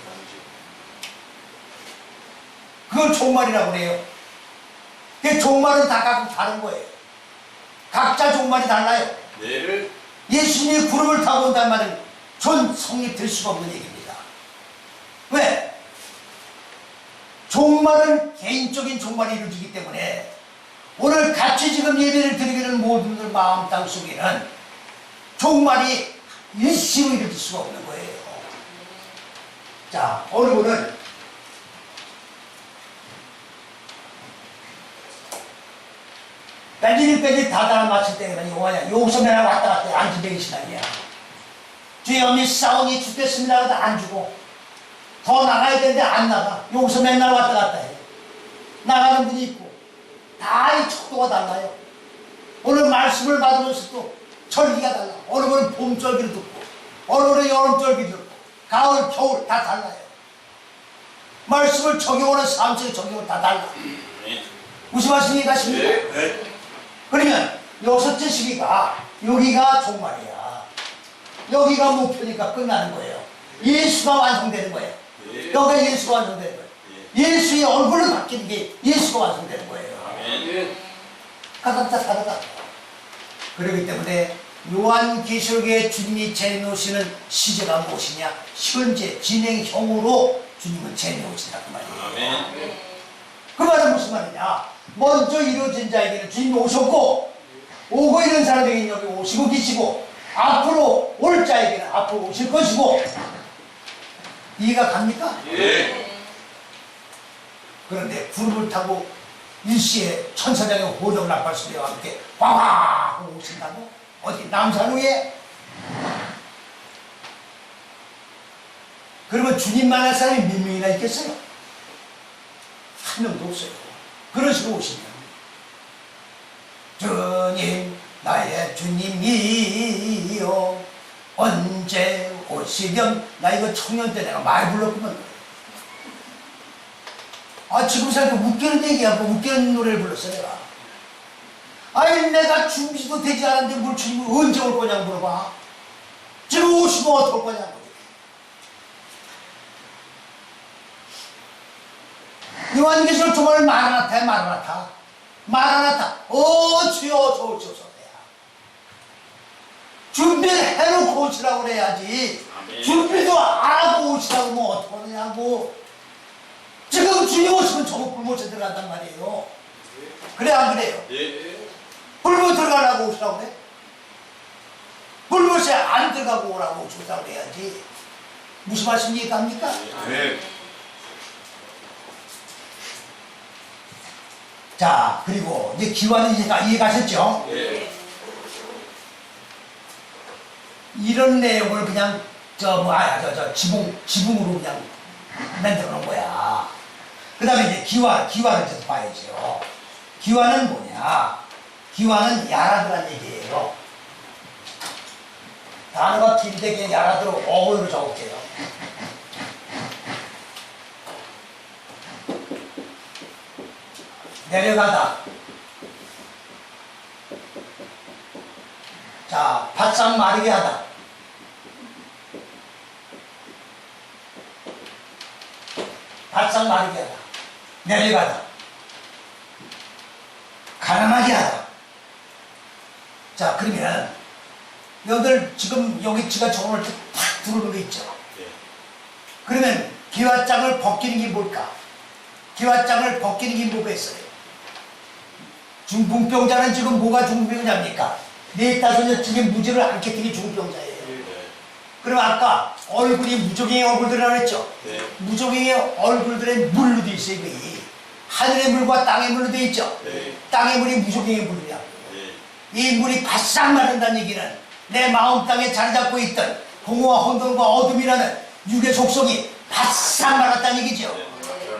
그걸 종말이라고 그래요. 그 종말은 다 각각 다른 거예요. 각자 종말이 달라요. 네. 예수님이 구름을 타고 온다는 말은 전 성립될 수가 없는 얘기입니다. 왜? 종말은 개인적인 종말이 이루어지기 때문에 오늘 같이 지금 예배를 드리는 모든 분들 마음 땅 속에는 종말이 일시로 이루어질 수가 없는 거예요. 자, 어느 분은 빼질 다 달아맞힐 때가 요하냐. 여기서 맨날 왔다 갔다 해. 안주되기 신앙이야. 주의 어머니 싸우니 죽겠습니다. 하다 안 주고 더 나가야 되는데 안 나가. 여기서 맨날 왔다 갔다 해. 나가는 분이 있고 다 이 척도가 달라요. 오늘 말씀을 받으면서도 절기가 달라. 어느 분은 봄절기를 듣고 어느 분은 여름절기 듣고 가을 겨울 다 달라요. 말씀을 적용하는 삶 속의 적용은 다 달라. 무슨 말씀이 가십니까? 네. 그러면 여섯째 시기가 여기가 종말이야. 여기가 목표니까 끝나는 거예요. 예수가 완성되는 거예요. 네. 여기가 예수가 완성되는 거예요. 예수의 얼굴로 바뀌는 게 예수가 완성되는 거예요. 아멘. 가깝다 다르다. 그렇기 때문에 요한계시록에 주님이 재놓으시는 시제가 무엇이냐? 현재 진행형으로 주님은 재놓으시라 그 말이에요. 아멘. 그 말은 무슨 말이냐? 먼저 이루어진 자에게는 주님이 오셨고 오고 있는 사람에게는 여기 오시고 계시고 앞으로 올 자에게는 앞으로 오실 것이고. 이해가 갑니까? 예. 그런데 구름을 타고 일시에 천사장의 호령 나팔 소리와 함께 와와 하고 오신다고? 어디 남산 위에? 그러면 주님 만날 사람이 몇 명이나 있겠어요? 한 명도 없어요. 그런 식으로 오시면 주님 나의 주님이요 언제 오시련. 나 이거 청년 때 내가 많이 불렀구만. 지금 생각해 웃기는 얘기야. 뭐 웃기는 노래를 불렀어 내가. 아니 내가 준비도 되지 않았는데 뭘 주님이 언제 올 거냐고 물어봐. 지금 오시고 어떨 거냐고. 요한계시록 정말 마라나타야 마라나타. 마라나타. 주여 저 오시옵소서. 준비를 해놓고 오시라고 그래야지. 아멘. 준비도 안 하고 오시라고 뭐 어떡하느냐고. 지금 주님 오시면 저거 불못에 들어간단 말이에요. 그래 안 그래요? 예. 불못 들어가려고 오시라고 그래? 불못에 안 들어가고 오라고 오시라고 그래야지. 무슨 말씀 이해갑니까? 네. 자, 그리고 이제 기와는 이해가셨죠? 예. 이런 내용을 그냥 지붕으로 그냥 만들어 놓은 거야. 그 다음에 이제 기와를 좀 봐야죠. 기와는 뭐냐? 기와는 야라드란 얘기예요. 단어가 긴데 그냥 야라드로 어휘로 적을게요. 내려가다. 자, 바싹 마르게 하다. 바싹 마르게 하다. 내려가다. 가난하게 하다. 자, 그러면 여러분들 지금 여기 지가 적어놓을 때 탁 들어오는 거 있죠? 예. 그러면 기와장을 벗기는 게 뭘까? 기와장을 벗기는 게 뭐겠어요? 중풍병자는 지금 뭐가 중풍병자입니까? 4-5년 무지를 않게 되게 중풍병자예요. 네. 그럼 아까 얼굴이 무적행의 얼굴들이라고 했죠? 네. 무적행의 얼굴들의 물로 돼 있어요. 거의. 하늘의 물과 땅의 물로 돼 있죠? 네. 땅의 물이 무적행의 물이라고. 네. 이 물이 바싹 마른다는 얘기는 내 마음 땅에 자리 잡고 있던 공허와 혼돈과 어둠이라는 육의 속성이 바싹 말았다는 얘기죠.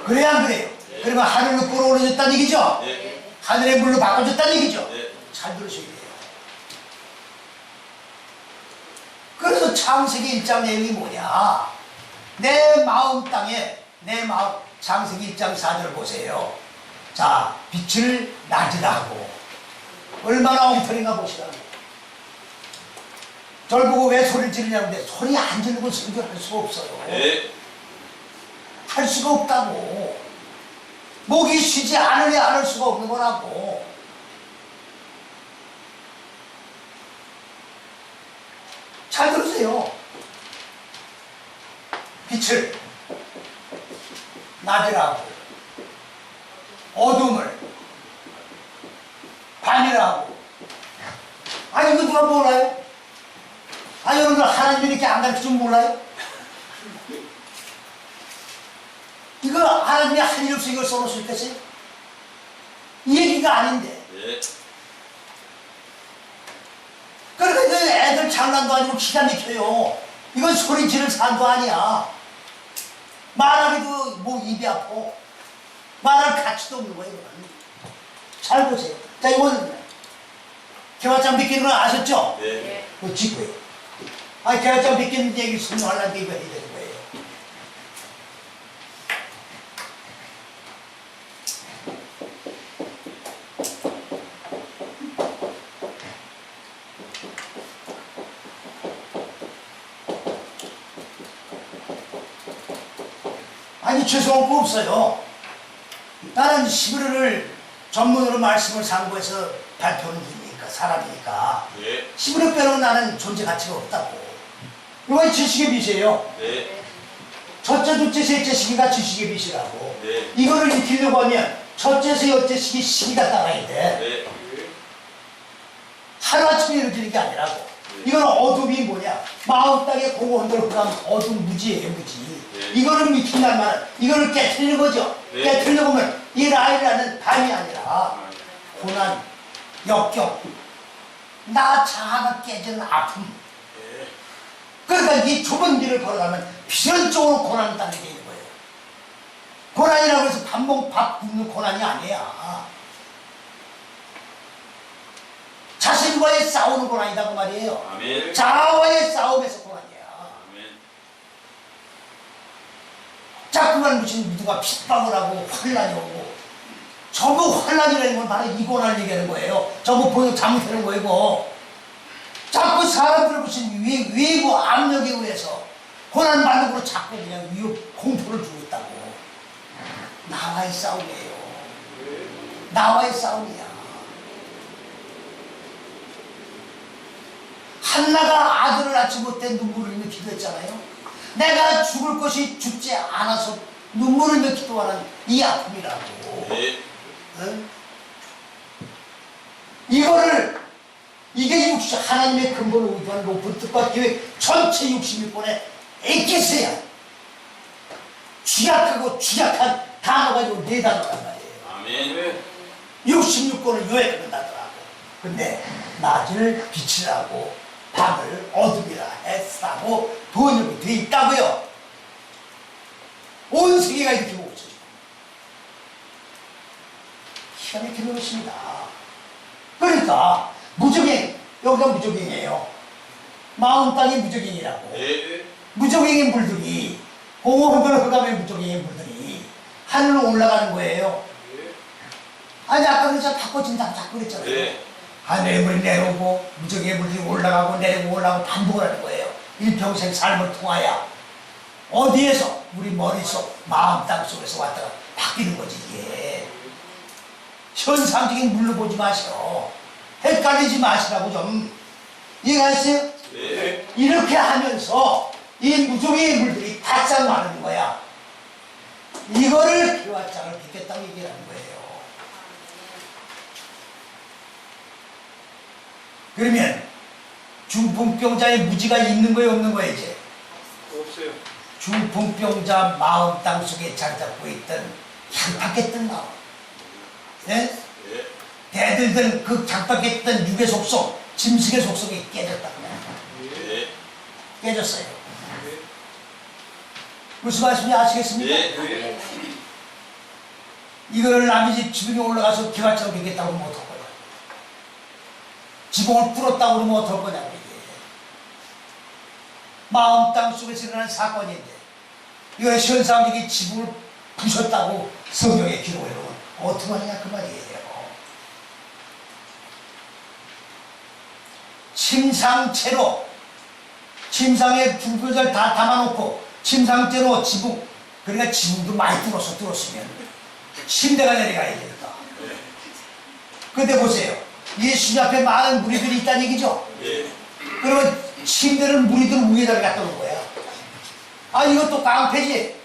그래야 안 그래요? 그러면 하늘로 끌어올려졌다는 얘기죠? 네. 하늘의 물로 바꿔줬다는 얘기죠? 네. 잘 들으셔야 돼요. 그래서 창세기 1장 내용이 뭐냐? 내 마음 땅에 창세기 1장 4절 보세요. 자, 빛을 낮이라 하고 얼마나 엉터리인가 보시라고. 절 보고 왜 소리를 지르냐는데 소리 안 지르고 설교할 수가 없어요. 네. 할 수가 없다고. 목이 쉬지 않으려 안 할 수가 없는 거라고. 잘 들으세요. 빛을 낮이라고 어둠을 밤이라고. 아니 이거 누가 몰라요? 아니 여러분들 하나님이 이렇게 안 가르쳐주면 몰라요? 이거 하나님이 한 일 없어 이걸 써놓을 수 있겠어요? 이 얘기가 아닌데. 네. 그러니까 이거 애들 장난도 아니고 기가 막혀요. 이건 소리 지를 산도 아니야. 말하기도 뭐 입이 아파. 말할 가치도 없는 거예요. 이건. 잘 보세요. 자, 이건 개화장 비키는 걸 아셨죠? 네. 그거 짓고요. 개화장 비키는 얘기 설명하려는데 이거 해야 되는 거예요. 아니 죄송한 거 없어요. 나는 히브리를 전문으로 말씀을 상고해서 발표하는 분이니까 사람이니까 네. 히브리 빼놓은 나는 존재 가치가 없다고. 이건 지식의 빛이에요. 네. 첫째, 둘째, 셋째 시기가 지식의 빛이라고. 네. 이거를 익히려고 하면 첫째, 셋째 시기 시기가 따라야 돼. 네. 하루아침에 이루어지는 게 아니라고. 이건 어둠이 뭐냐? 마음 땅에 공허한대로 그냥 어둠 무지예요, 무지. 네. 이거를 미친단 말은 이거를 깨트리는 거죠. 네. 깨트리려고 하면 이 라이라는 밤이 아니라 고난, 역경, 나 자아가 깨지는 아픔. 네. 그러니까 이 좁은 길을 걸어가면 필연적으로 고난을 당하게 되는 거예요. 고난이라고 해서 밥 굶는 고난이 아니야. 자신과의 싸우는 고난이라고 말이에요. 아멘. 자아와의 싸움에서 고난이야. 아멘. 자꾸만 무슨 누가 핍박을 하고 환란이 오고, 전부 환란이라는 건 바로 이 고난을 얘기하는 거예요. 전부 보여 잘못하는 거이고, 자꾸 사람들을 무슨 외부 압력에 의해서 고난 받는 걸로 자꾸 그냥 공포를 주고 있다고. 나와의 싸움이에요. 나와의 싸움이야. 한나가 아들을 낳지 못해 눈물을 흘리며 기도했잖아요. 내가 죽을 것이 죽지 않아서 눈물을 흘리며 기도하는 이 아픔이라고. 네. 응? 이게 하나님의 근본을 의존한 높은 뜻과 계획 전체 66번의 에키스야. 쥐약하고 쥐약한 단어 가지고 4단어란 말이에요. 아멘. 66권을 요약한다더라고. 근데 낮을 빛이라고 밤을 어둠이라 했다고 번역이 돼 있다고요. 온 세계가 이렇게 보고 있어요. 기가 막히는 것입니다. 그러니까 무적행, 여기가 무적행이에요. 마음 땅이 무적행이라고. 네. 무적행의 물들이 공허한 흑암의 무적행의 물들이 하늘로 올라가는 거예요. 아니 아까 그랬잖아. 바꿔진다고 자꾸 그랬잖아요. 네. 하늘의 물이 내려오고 무적의 물이 올라가고 내리고 올라가고 반복을 하는 거예요. 일평생 삶을 통하여 어디에서? 우리 머릿속 마음 땅속에서 왔다가 바뀌는 거지 이게. 현상적인 물로 보지 마시오. 헷갈리지 마시라고 좀. 이해가셨어요? 네. 이렇게 하면서 이 무적의 물들이 바짝 마르는 거야. 이거를 기와장을 빚겠다고 얘기하는 거예요. 그러면 중풍병자의 무지가 있는 거예요, 없는 거예요, 이제? 없어요. 중풍병자 마음 땅속에 자리 잡고 있던 향팍했던 마음. 네? 네. 대들던 그 향팍했던 육의 속성, 짐승의 속성이 깨졌다고. 네. 깨졌어요. 무슨 말씀인지 아시겠습니까? 네. 이거를 남의 집 지붕에 올라가서 기와장을 빚겠다고 하면 어떡할 거야? 지붕을 뚫었다고 그러면 어떡할 거냐고 이게. 마음 땅속에서 일어난 사건인데 이거 현상적인 지붕을 부셨다고 성경에 기록해 놓으면 어떡하느냐 그 말이에요. 침상채로 침상에 불교절 다 담아놓고 침상째로 지붕, 그러니까 지붕도 많이 뚫었으면 침대가 내려가야 되니까. 근데 보세요, 예수님 앞에 많은 무리들이 있다는 얘기죠. 네. 그러면 침대를 무리들 위에다가 갖다 놓은 거야. 아, 이것도 깡패지.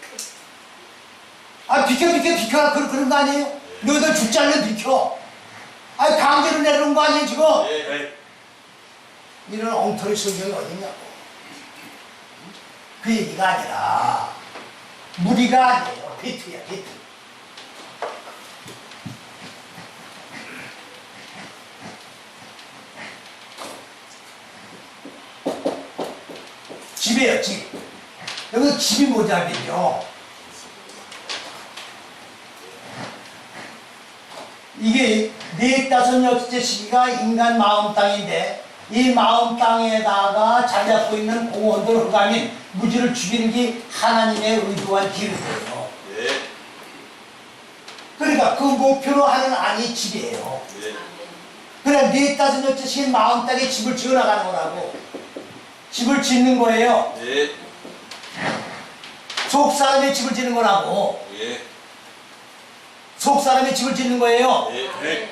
아, 비켜 그런 거 아니에요? 너희들 죽지 않으면 비켜. 아, 강제로 내려놓은 거 아니에요 지금? 네. 이런 엉터리 성경이 어딨냐고. 그 얘기가 아니라 무리가 아니에요. 비트야, 비트. 집이에요, 집. 여기 집이 뭐냐면요, 이게 4~5 시기가 인간 마음 땅인데 이 마음 땅에다가 자리 잡고 있는 공원들 흑암인 무지를 죽이는 게 하나님의 의도한 기름이에요. 네. 그러니까 그 목표로 하는 안이 집이에요. 네. 그래 4~5 시기 마음 땅에 집을 지어나가는 거라고. 집을 짓는 거예요. 네. 속 사람의 집을 짓는 거라고. 네. 속 사람의 집을 짓는 거예요. 네.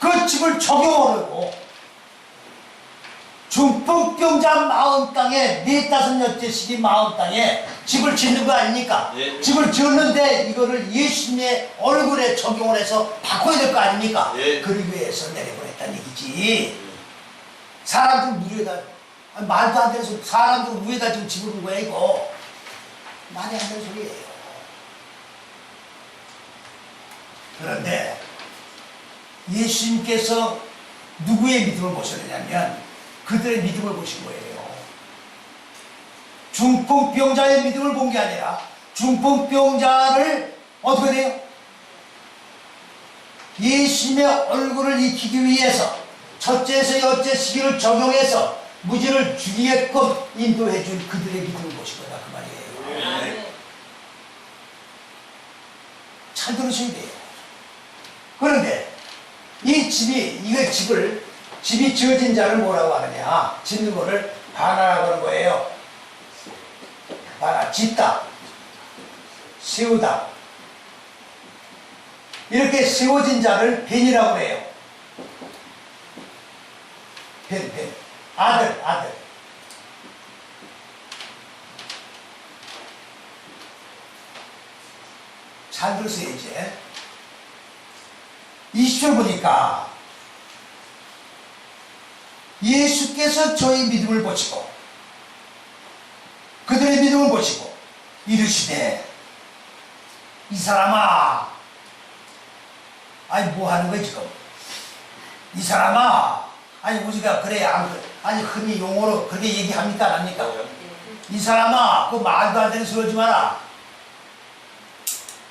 그 집을 적용하려고 중풍병자 마음 땅에 4~5 시기 마음 땅에 집을 짓는 거 아닙니까? 네. 집을 지었는데 이거를 예수님의 얼굴에 적용을 해서 바꿔야 될 거 아닙니까? 네. 그러기 위해서 내려보냈다는 얘기지. 사람들 무리에다 아니, 말도 안 되는 소리. 사람들 위에다 지금 집어넣은 거야 이거. 말이 안 되는 소리예요. 그런데 예수님께서 누구의 믿음을 보셨느냐면 그들의 믿음을 보신 거예요. 중풍병자의 믿음을 본 게 아니라 중풍병자를 어떻게 돼요? 예수님의 얼굴을 익히기 위해서 첫째에서 여째 시기를 적용해서 무지를 죽이게끔 인도해 준 그들의 믿음을 보신 거다 그 말이에요. 네. 잘 들으셔야 돼요. 그런데 이 집이 지어진 자를 뭐라고 하느냐? 짓는 거를 바나라고 하는 거예요. 바나, 짓다, 세우다. 이렇게 세워진 자를 벤이라고 해요. 벤. 아들. 잘 들으세요, 이제. 20절 보니까 예수께서 저희 믿음을 보시고 그들의 믿음을 보시고 이르시되 이 사람아, 아니 뭐 하는 거야 지금? 이 사람아, 아니 우리가 그래 아니 흔히 용어로 그렇게 얘기합니까 안 합니까? 이 사람아, 그 말도 안 되는 소리 하지 마라.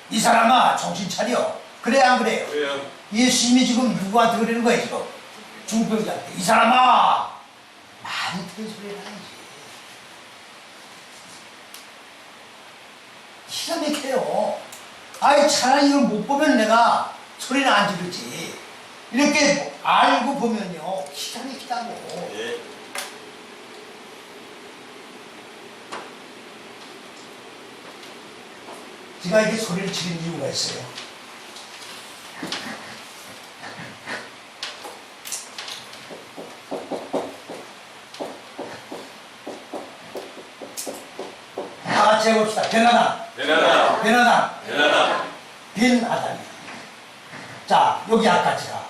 이 사람아, 정신 차려. 그래 안 그래요? 그래요. 예수님이 지금 누구한테 그러는 거예요 지금? 중병자한테. 이 사람아, 많이 들은 소리를 하는지. 기가 막혀요. 아이 차라리 이걸 못 보면 내가 소리는 안 지르지. 이렇게 알고 보면요 기가 막히다고. 네. 제가 이게 소리를 지르는 이유가 있어요. 다 같이 해봅시다. 변하다. 변아담이. 자, 여기 아까 제가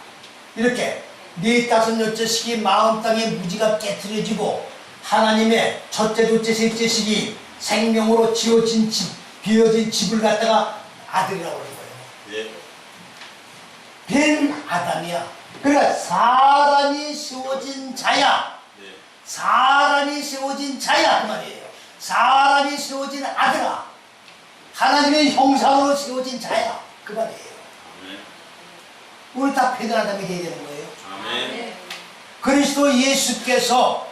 이렇게 네 다섯 여째 시기 마음 땅에 무지가 깨트려지고 하나님의 첫째, 둘째, 셋째 시기 생명으로 지어진 집, 비어진 집을 갖다가 아들이라고 하는 거예요. 예. 변아담이야. 그러니까 사람이 세워진 자야. 예. 사람이 세워진 자야 그 말이에요. 사람이 세워진 아들아, 하나님의 형상으로 세워진 자야 그 말이에요. 아멘. 우리 다 변아담이 돼야 되는 거예요. 아멘. 그리스도 예수께서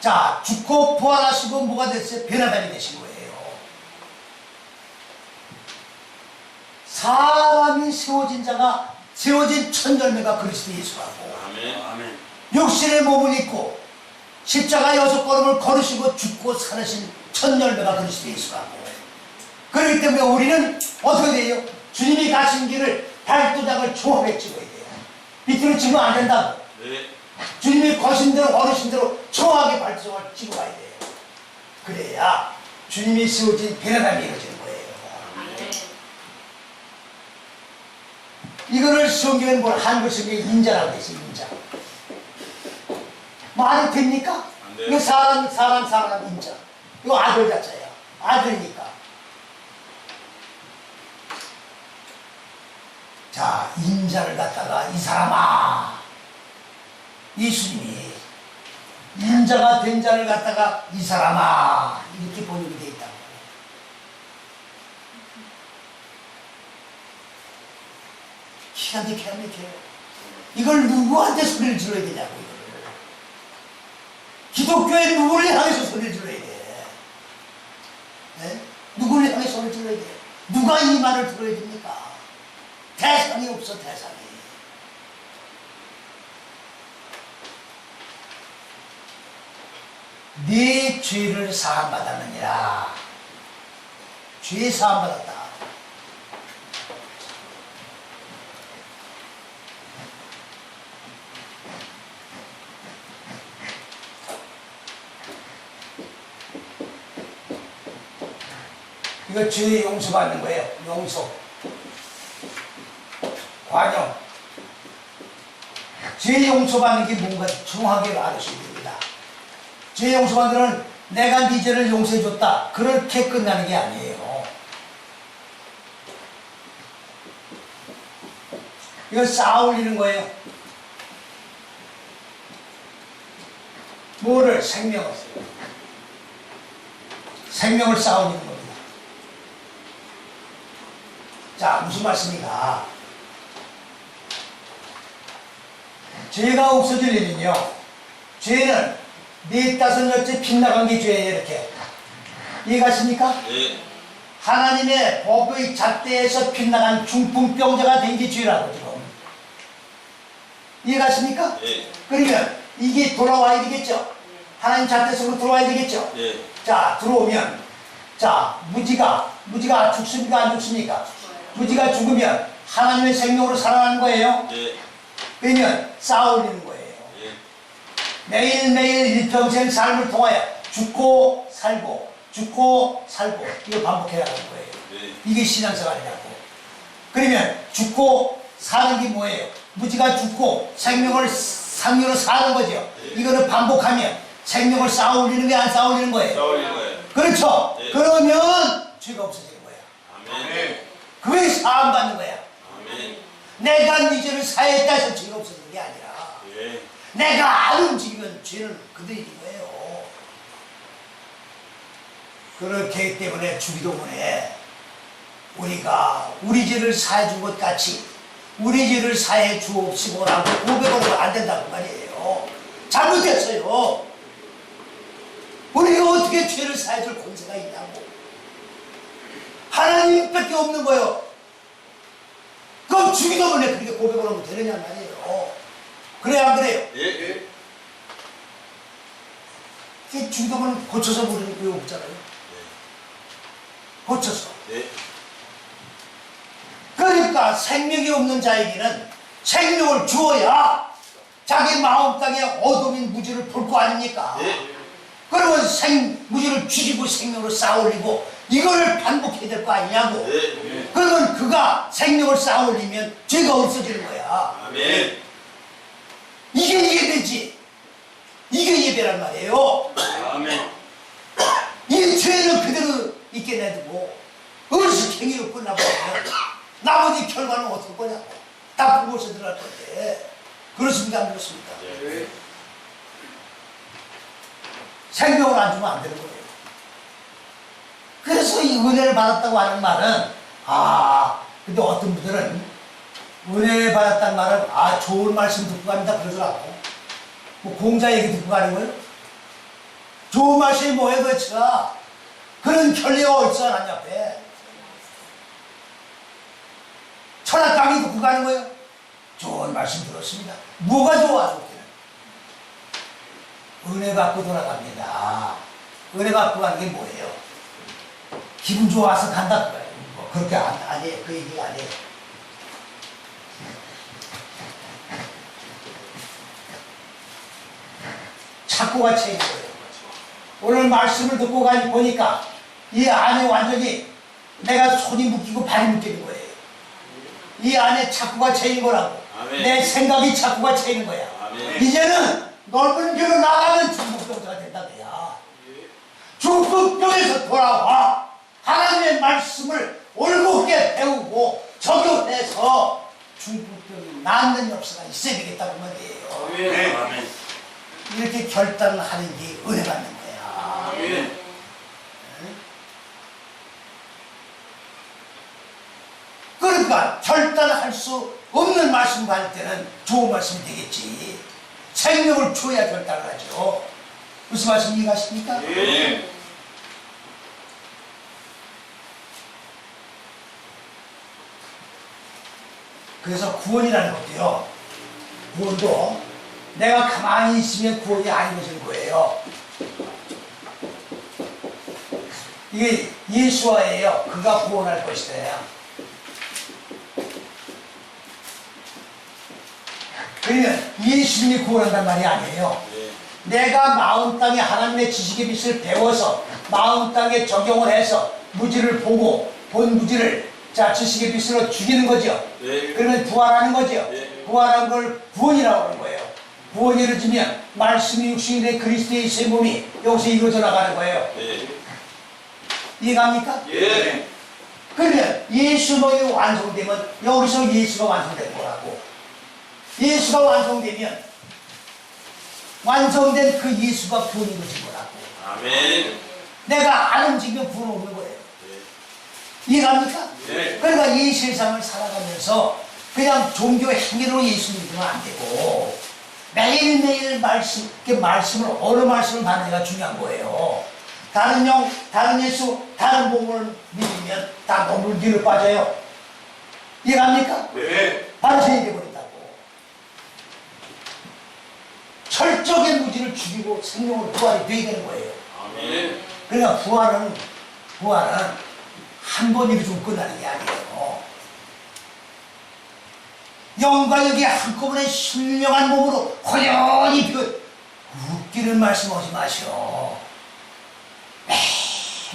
자 죽고 부활하시고 뭐가 됐어요? 변아담이 되신 거예요. 사람이 세워진 자가 세워진 첫 열매가 그리스도 예수라고. 아멘. 육신의 몸을 입고 십자가 6걸음을 걸으시고 죽고 살으신 첫 열매가 그리스도 예수라고. 그렇기 때문에 우리는 어떻게 돼요? 주님이 가신 길을 발도장을 정확하게 찍어야 돼요. 밑으로 찍으면 안 된다고. 네. 주님이 거신 대로 어르신대로 정확하게 발도장을 찍어가야 돼요. 그래야 주님이 세워진 변화감이 이루어지는 거예요. 이거를 성경에 뭘 한글 성경에 인자라고 돼 있어요. 인자. 말이 됩니까? 안 돼요. 이거 사람 인자. 이거 아들 자체야. 아들이니까. 자, 인자를 갖다가 이 사람아, 예수님이 인자가 된 자를 갖다가 이 사람아 이렇게 번역이 되어 있다고. 기가 막혀요. 이걸 누구한테 소리를 질러야 되냐고. 이걸. 기독교의 누구를 향해서 소리를 질러야 돼? 네? 누구를 향해 소리를 질러야 돼? 누가 이 말을 들어야 됩니까? 대상이 없어, 대상이. 네 죄를 사함받았느니라. 죄 사함받았다. 이거 죄 용서받는 거예요. 용서. 관용. 죄 용서받는 게 뭔가 정확하게 알으셔야 됩니다. 죄 용서받는 내가 네 죄를 용서해줬다. 그렇게 끝나는 게 아니에요. 이건 쌓아 올리는 거예요. 뭐를? 생명을. 생명을 쌓아 올리는 겁니다. 자, 무슨 말씀입니까? 죄가 없어지려면요, 죄는 넷다섯 여째 빗나간 게 죄예요. 이렇게 이해가십니까? 네. 하나님의 법의 잣대에서 빗나간 중풍병자가 된 게 죄라고 지금. 이해가십니까? 네. 그러면 이게 돌아와야 되겠죠. 하나님 잣대 속으로 들어와야 되겠죠. 네. 자, 들어오면, 자, 무지가 죽습니까? 안 죽습니까? 무지가 죽으면 하나님의 생명으로 살아나는 거예요. 네. 그러면 쌓아 올리는 거예요. 네. 매일매일 일평생 삶을 통하여 죽고 살고 죽고 살고 이거 반복해야 하는 거예요. 네. 이게 신앙생활이라고. 그러면 죽고 사는 게 뭐예요? 무지가 죽고 생명을 상류로 사는 거죠. 네. 이거를 반복하면 생명을 쌓아 올리는 게 안 쌓아 올리는 거예요. 싸우는 거예요. 그렇죠. 네. 그러면 죄가 없어지는 거야. 아멘. 그게 사함 받는 거야. 아멘. 내가 네 죄를 사했다 해서 죄가 없어지는 게 아니라 예. 내가 안 움직이면 죄는 그대로 있는 거예요. 그렇기 때문에 주기도문에 우리가 우리 죄를 사해 준 것 같이 우리 죄를 사해 주옵시고라고 고백을 하면 안 된다고 말이에요. 잘못했어요. 우리가 어떻게 죄를 사해 줄 권세가 있냐고. 하나님밖에 없는 거예요. 그럼 주기도문에 그렇게 고백을 하면 되느냐 말이에요. 그래요, 안 그래요? 예. 이게 주기도문은 고쳐서 우리는 외워보잖아요. 고쳐서. 네. 그러니까 생명이 없는 자에게는 생명을 주어야 자기 마음 땅에 어둠인 무지를 볼 거 아닙니까? 네. 그러면 무지를 죽이고 생명을 쌓아올리고 이거를 반복해야 될 거 아니냐고. 네. 그러면 그가 생명을 쌓아올리면 죄가 없어지는 거야. 아멘. 이게 이해되지? 이게 예배란 말이에요. 아멘. 이 죄는 그대로 있게 내두고 의식 행위로 끝나버리면 나머지 결과는 어떨 거냐고. 다 그곳에 들어갈 건데. 그렇습니까? 안 그렇습니까? 네. 생명을 안 주면 안 되는 거예요. 그래서 이 은혜를 받았다고 하는 말은, 근데 어떤 분들은 은혜를 받았다는 말은, 좋은 말씀 듣고 갑니다. 그러더라고. 뭐 공자 얘기 듣고 가는 거예요? 좋은 말씀이 뭐예요, 도대체가? 그런 결례가 어딨어, 하나님 앞에. 철학 강의 듣고 가는 거예요? 좋은 말씀 들었습니다. 뭐가 좋아, 좋기는? 은혜 받고 돌아갑니다. 은혜 받고 가는 게 뭐예요? 기분 좋아서 간다 그거예요. 뭐 그렇게 아니에요. 그 얘기가 아니에요. 착고가 채인 거예요. 오늘 말씀을 듣고 보니까 이 안에 완전히 내가 손이 묶이고 발이 묶이는 거예요. 이 안에 착고가 채인 거라고. 아멘. 내 생각이 착고가 채이는 거야. 아멘. 이제는 넓은 길로 나가는 중국병자가 된다 그야. 중국병에서 돌아와 하나님의 말씀을 올곧게 배우고 적용해서 중국병이 낫는 역사가 있어야 되겠다고 말이에요. 아멘. 아멘. 이렇게 결단을 하는 게 은혜 받는 거야. 아멘. 그러니까 결단할 수 없는 말씀 받을 때는 좋은 말씀이 되겠지. 생명을 줘야 결단을 하죠. 무슨 말씀 이해가십니까? 예. 그래서 구원이라는 것도요, 구원도 내가 가만히 있으면 구원이 아니어지는 거예요. 이게 예수와예요. 그가 구원할 것이다. 그러면 예수님이 구원한단 말이 아니에요. 네. 내가 마음 땅에 하나님의 지식의 빛을 배워서 마음 땅에 적용을 해서 무지를 보고 본 무지를 지식의 빛으로 죽이는 거죠. 네. 그러면 부활하는 거죠. 네. 부활한 걸 구원이라고 하는 거예요. 구원이 이루어지면 말씀이 육신이 된 그리스도의 예수의 몸이 여기서 이루어져 나가는 거예요. 네. 이해갑니까? 예. 그러면 예수 몸이 완성되면 여기서 예수가 완성된 거라고. 예수가 완성되면 완성된 그 예수가 구원이 이루어진 거라고. 아멘. 내가 안 움직이면 구원 없는 거예요. 네. 이해갑니까? 네. 그러니까 이 세상을 살아가면서 그냥 종교 행위로 예수 믿으면 안 되고 매일매일 말씀을 어느 말씀을 받느냐가 중요한 거예요. 다른 영, 다른 예수, 다른 몸을 믿으면 다 몸을 뒤로 빠져요. 이해갑니까? 네. 반성이 되어버린다고. 철저하게 무지를 죽이고 생명을 부활이 되게 되는 거예요. 아멘. 그러니까 부활은 한 번 이루어지고 끝나는 게 아니에요. 영과 육이 한꺼번에 신령한 몸으로 호연히 웃기는 말씀하지 마시오.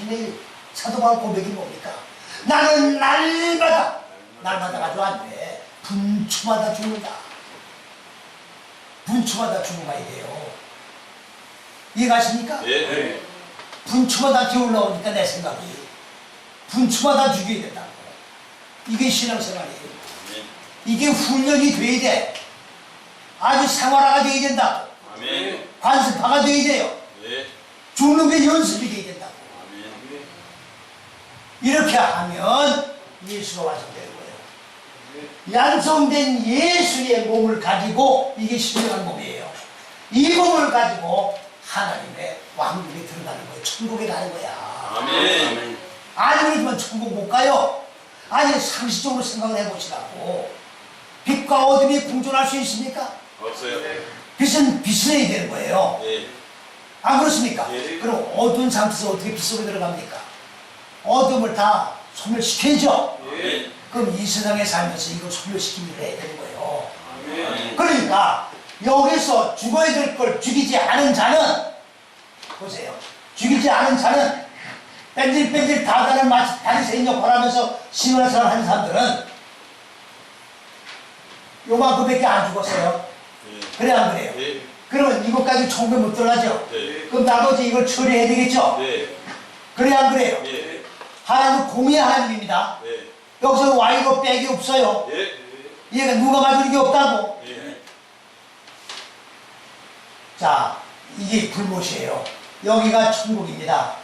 매일 사도 바울 고백이 뭡니까? 나는 날마다 가지고 안 돼. 분초마다 죽는다. 분초마다 죽어가야 돼요. 이해가십니까? 예. 분초마다 기어 올라오니까 내 생각이 분초마다 죽여야 된다고. 이게 신앙생활이에요. 아멘. 이게 훈련이 돼야 돼. 아주 생활화가 돼야 된다고. 아멘. 관습화가 돼야 돼요. 네. 죽는 게 연습이 돼야 된다고. 아멘. 이렇게 하면 예수가 완성되는 거예요. 완성된 예수의 몸을 가지고 이게 신령한 몸이에요. 이 몸을 가지고 하나님의 왕국에 들어가는 거예요. 천국에 가는 거야. 아멘. 아니 그러지만 천국 못 가요. 아니 상식적으로 생각을 해보시라고. 빛과 어둠이 공존할 수 있습니까? 없어요. 빛은 빛을 해야 되는 거예요. 예. 안 그렇습니까? 예. 그럼 어두운 상태에서 어떻게 빛 속에 들어갑니까? 어둠을 다 소멸시켜야죠. 예. 그럼 이 세상에 살면서 이걸 소멸시키는 일을 해야 되는 거예요. 아멘. 그러니까 여기서 죽어야 될 걸 죽이지 않은 자는, 보세요, 죽이지 않은 자는 뺀질뺀질 다다른 마치 바리새인 역할을 하면서 신앙생활 하는 사람들은 요만큼밖에 안 죽었어요. 예. 그래 안 그래요? 예. 그러면 이것까지 천국에 못 들어가죠? 네. 그럼 나머지 이걸 처리해야 되겠죠? 네. 그래 안 그래요? 예. 하나님은 공의 하나님입니다. 네. 여기서 와이고 빼기 없어요. 예. 얘가 누가 맞을 게 없다고. 예. 자, 이게 불못이에요. 여기가 천국입니다.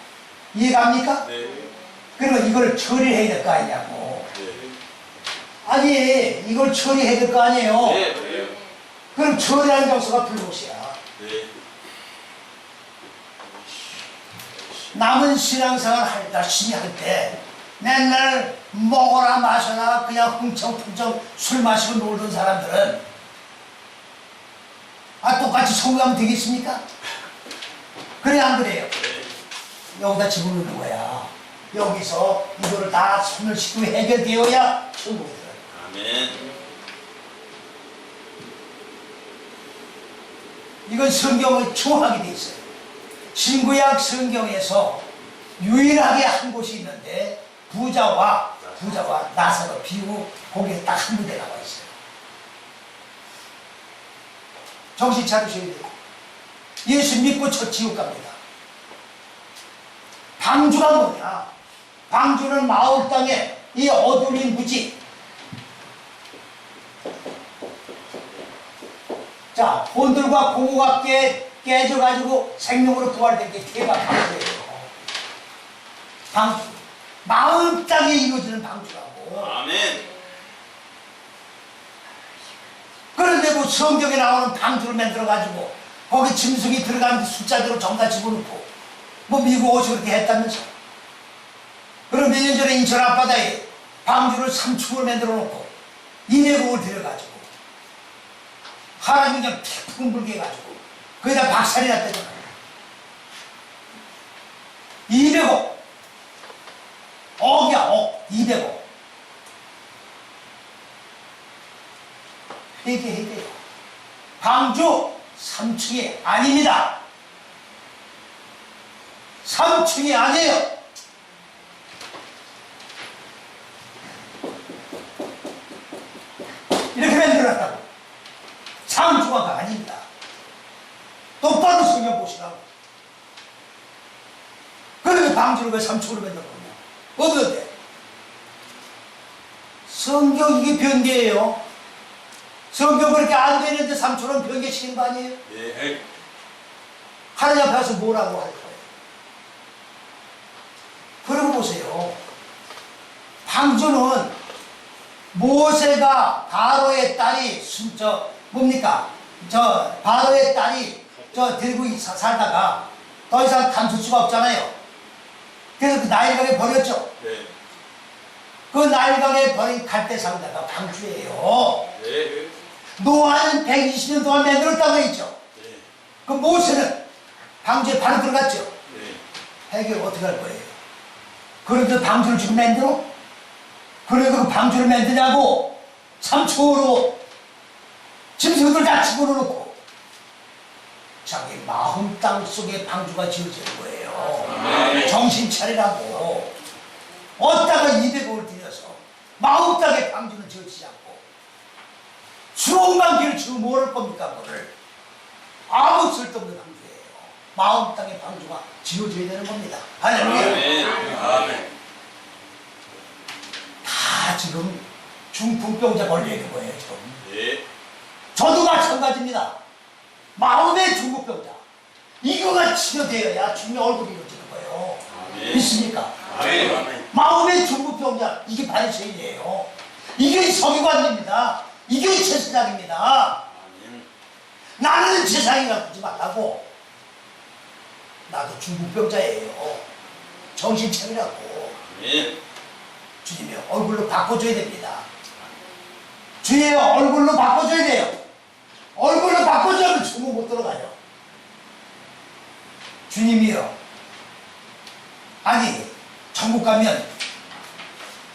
이해갑니까? 네. 그러면 이걸 처리해야 될 거 아니냐고. 네. 아니, 이걸 처리해야 될 거 아니에요. 네. 그럼 처리하는 장소가 불못이야. 네. 남은 신앙생활 열심히 할 때 맨날 먹어라 마셔라 그냥 흥청풍청 술 마시고 놀던 사람들은 똑같이 성공하면 되겠습니까? 그래 안 그래요? 여기다 집어넣는 거야. 여기서 이거를 다 소멸시키고 해결되어야 천국에 들어요. 아멘. 이건 성경을 정확하게 돼 있어요. 신구약 성경에서 유일하게 한 곳이 있는데 부자와 나사로 비유 거기에 딱 한 군데 나와 있어요. 정신 차리셔야 돼요. 예수 믿고 저 지옥 갑니다. 방주가 뭐냐? 방주는 마을 땅에 이 어둠이 무지. 자, 본들과 공허가 깨져가지고 생명으로 부활된 게 대박 방주예요. 방주. 마을 땅에 이루어지는 방주라고. 아멘. 그런데 뭐 성경에 나오는 방주를 만들어가지고 거기 짐승이 들어가는데 숫자대로 정다 집어넣고 뭐 미국 옷이 그렇게 했다면서. 그럼 몇 년 전에 인천 앞바다에 방주를 3층을 만들어 놓고 200억을 들여가지고 하나님 그냥 태풍 불게 해가지고 거기다 박살이 났다잖아. 200억. 억이야, 억. 200억. 회개해야 돼요. 방주 3층이 아닙니다. 3층이 아니에요. 이렇게 만들어놨다고. 상주가 아닙니다. 똑바로 성경 보시라고. 그런데 방주를 왜 3초로 만든 거냐? 어떤데? 성경 이게 변개예요. 성경 그렇게 안 되는데 3초는 변개시키는 거 아니에요? 예. 하나님 앞에 가서 뭐라고 할 거예요? 그러고 보세요. 방주는 모세가 바로의 딸이 뭡니까? 바로의 딸이 데리고 살다가 더 이상 감출 수가 없잖아요. 그래서 그 나일강에 버렸죠. 네. 그 나일강에 버린 갈대상자가 방주예요. 네. 노아는 120년 동안 만들었다고 했죠. 네. 그 모세는 방주에 바로 들어갔죠. 네. 해결 어떻게 할 거예요? 그런데 방주를 지금 만들어? 그래도 그 방주를 만드냐고 3초로 짐승들 다 집어넣고 자기 마음 땅 속에 방주가 지어지는 거예요. 네. 정신 차리라고. 어디다가 200억을 들여서 마음 땅에 방주는 지어지지 않고 수억만 개를 치고 뭘 할 겁니까? 그거를 아무 쓸데없는 방주예요. 마음 땅에 방주가 지어져야 되는 겁니다. 할렐루야. 아멘. 아멘. 다 지금 중풍병자 걸려 있는 거예요, 지금. 예. 저도 마찬가지입니다. 마음의 중풍병자. 이거가 치료되어야 주님의 얼굴이 이루어지는 거예요. 아멘. 믿습니까? 아멘. 아멘. 마음의 중풍병자. 이게 바리새인이에요. 이게 서기관입니다. 이게 제사장입니다. 아멘. 나는 제사장이라고 하지 말라고. 나도 중풍병자예요. 정신 차리라고. 아멘. 주님의 얼굴로 바꿔줘야 됩니다. 주의 얼굴로 바꿔줘야 돼요. 얼굴로 바꿔줘야 하면 천국 못 들어가요. 주님이요. 아니 천국 가면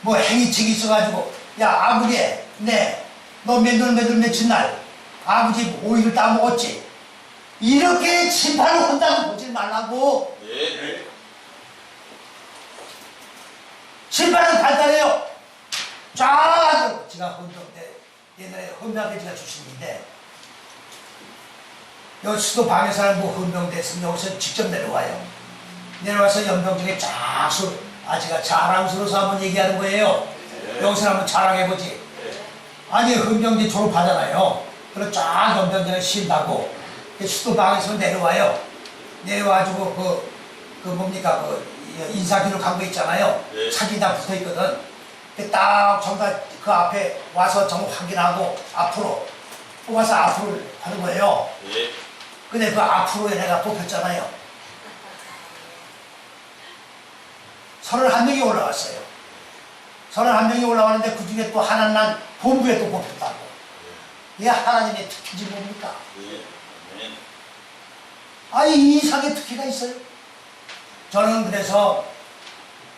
뭐 행위책이 있어가지고 야 아버지 너 며칠 날 아버지 오이를 따먹었지. 이렇게 심판을 한다고 보지 말라고. 예. 심판은 간단해요. 쫙 제가 헌병대 옛날에 헌병대 제가 출신인데 여기 수도 방에서 뭐 헌병대 있으면 여기서 직접 내려와요. 내려와서 연병중에 쫙 제가 자랑스러워서 한번 얘기하는 거예요. 여기서 한번 자랑해보지. 아니 헌병대 졸업하잖아요. 그리고 쫙 연병장에 쉰다고 수도 방에서 내려와요. 내려와가지고 뭡니까 인사기록 한 거 있잖아요. 네. 사진이 다 붙어 있거든. 딱 정말 그 앞에 와서 정 확인하고 앞으로 뽑아서 앞으로 하는 거예요. 예. 근데 그 앞으로에 내가 뽑혔잖아요. 31명이 올라왔어요. 31명이 올라왔는데 그 중에 또 하나는 본부에 또 뽑혔다고. 이게 하나님의 특기지 뭡니까? 예. 아멘. 아니 이 이상의 특기가 있어요. 저는 그래서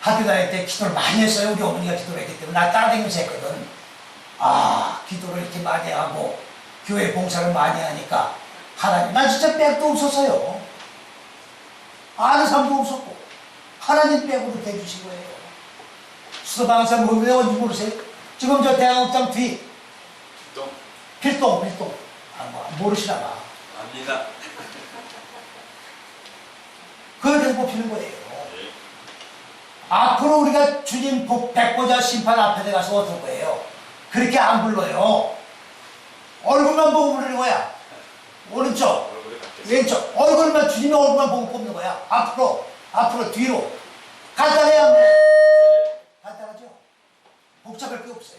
학교 다닐 때 기도를 많이 했어요. 우리 어머니가 기도를 했기 때문에 나 따라다니면서 했거든. 기도를 이렇게 많이 하고 교회 봉사를 많이 하니까 하나님, 나 진짜 백도 없었어요. 아는 사람도 없었고 하나님 백으로 대주신 거예요. 수도방사 모르는데 어딘지 모르세요? 지금 저 대학업장 뒤 또 필동 모르시나 봐. 압니다. 그렇게 뽑히는 거예요. 예. 앞으로 우리가 주님 백보자 심판 앞에 가서 어떨 거예요? 그렇게 안 불러요. 얼굴만 보고 부르는 거야. 오른쪽, 얼굴이 바뀌었어. 왼쪽, 얼굴만 주님의 얼굴만 보고 뽑는 거야. 앞으로, 뒤로. 간단해요, 안 돼? 간단하죠? 복잡할 게 없어요.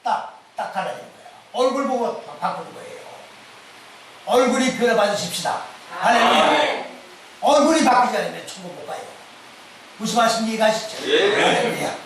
딱 갈라지는 거야. 얼굴 보고 바꾸는 거예요. 얼굴이 변화받으십시다. 할렐루야. 얼굴이 바뀌지 않으면 천국 못 가요. 무슨 말씀 이해가시죠? 예. 할렐루야.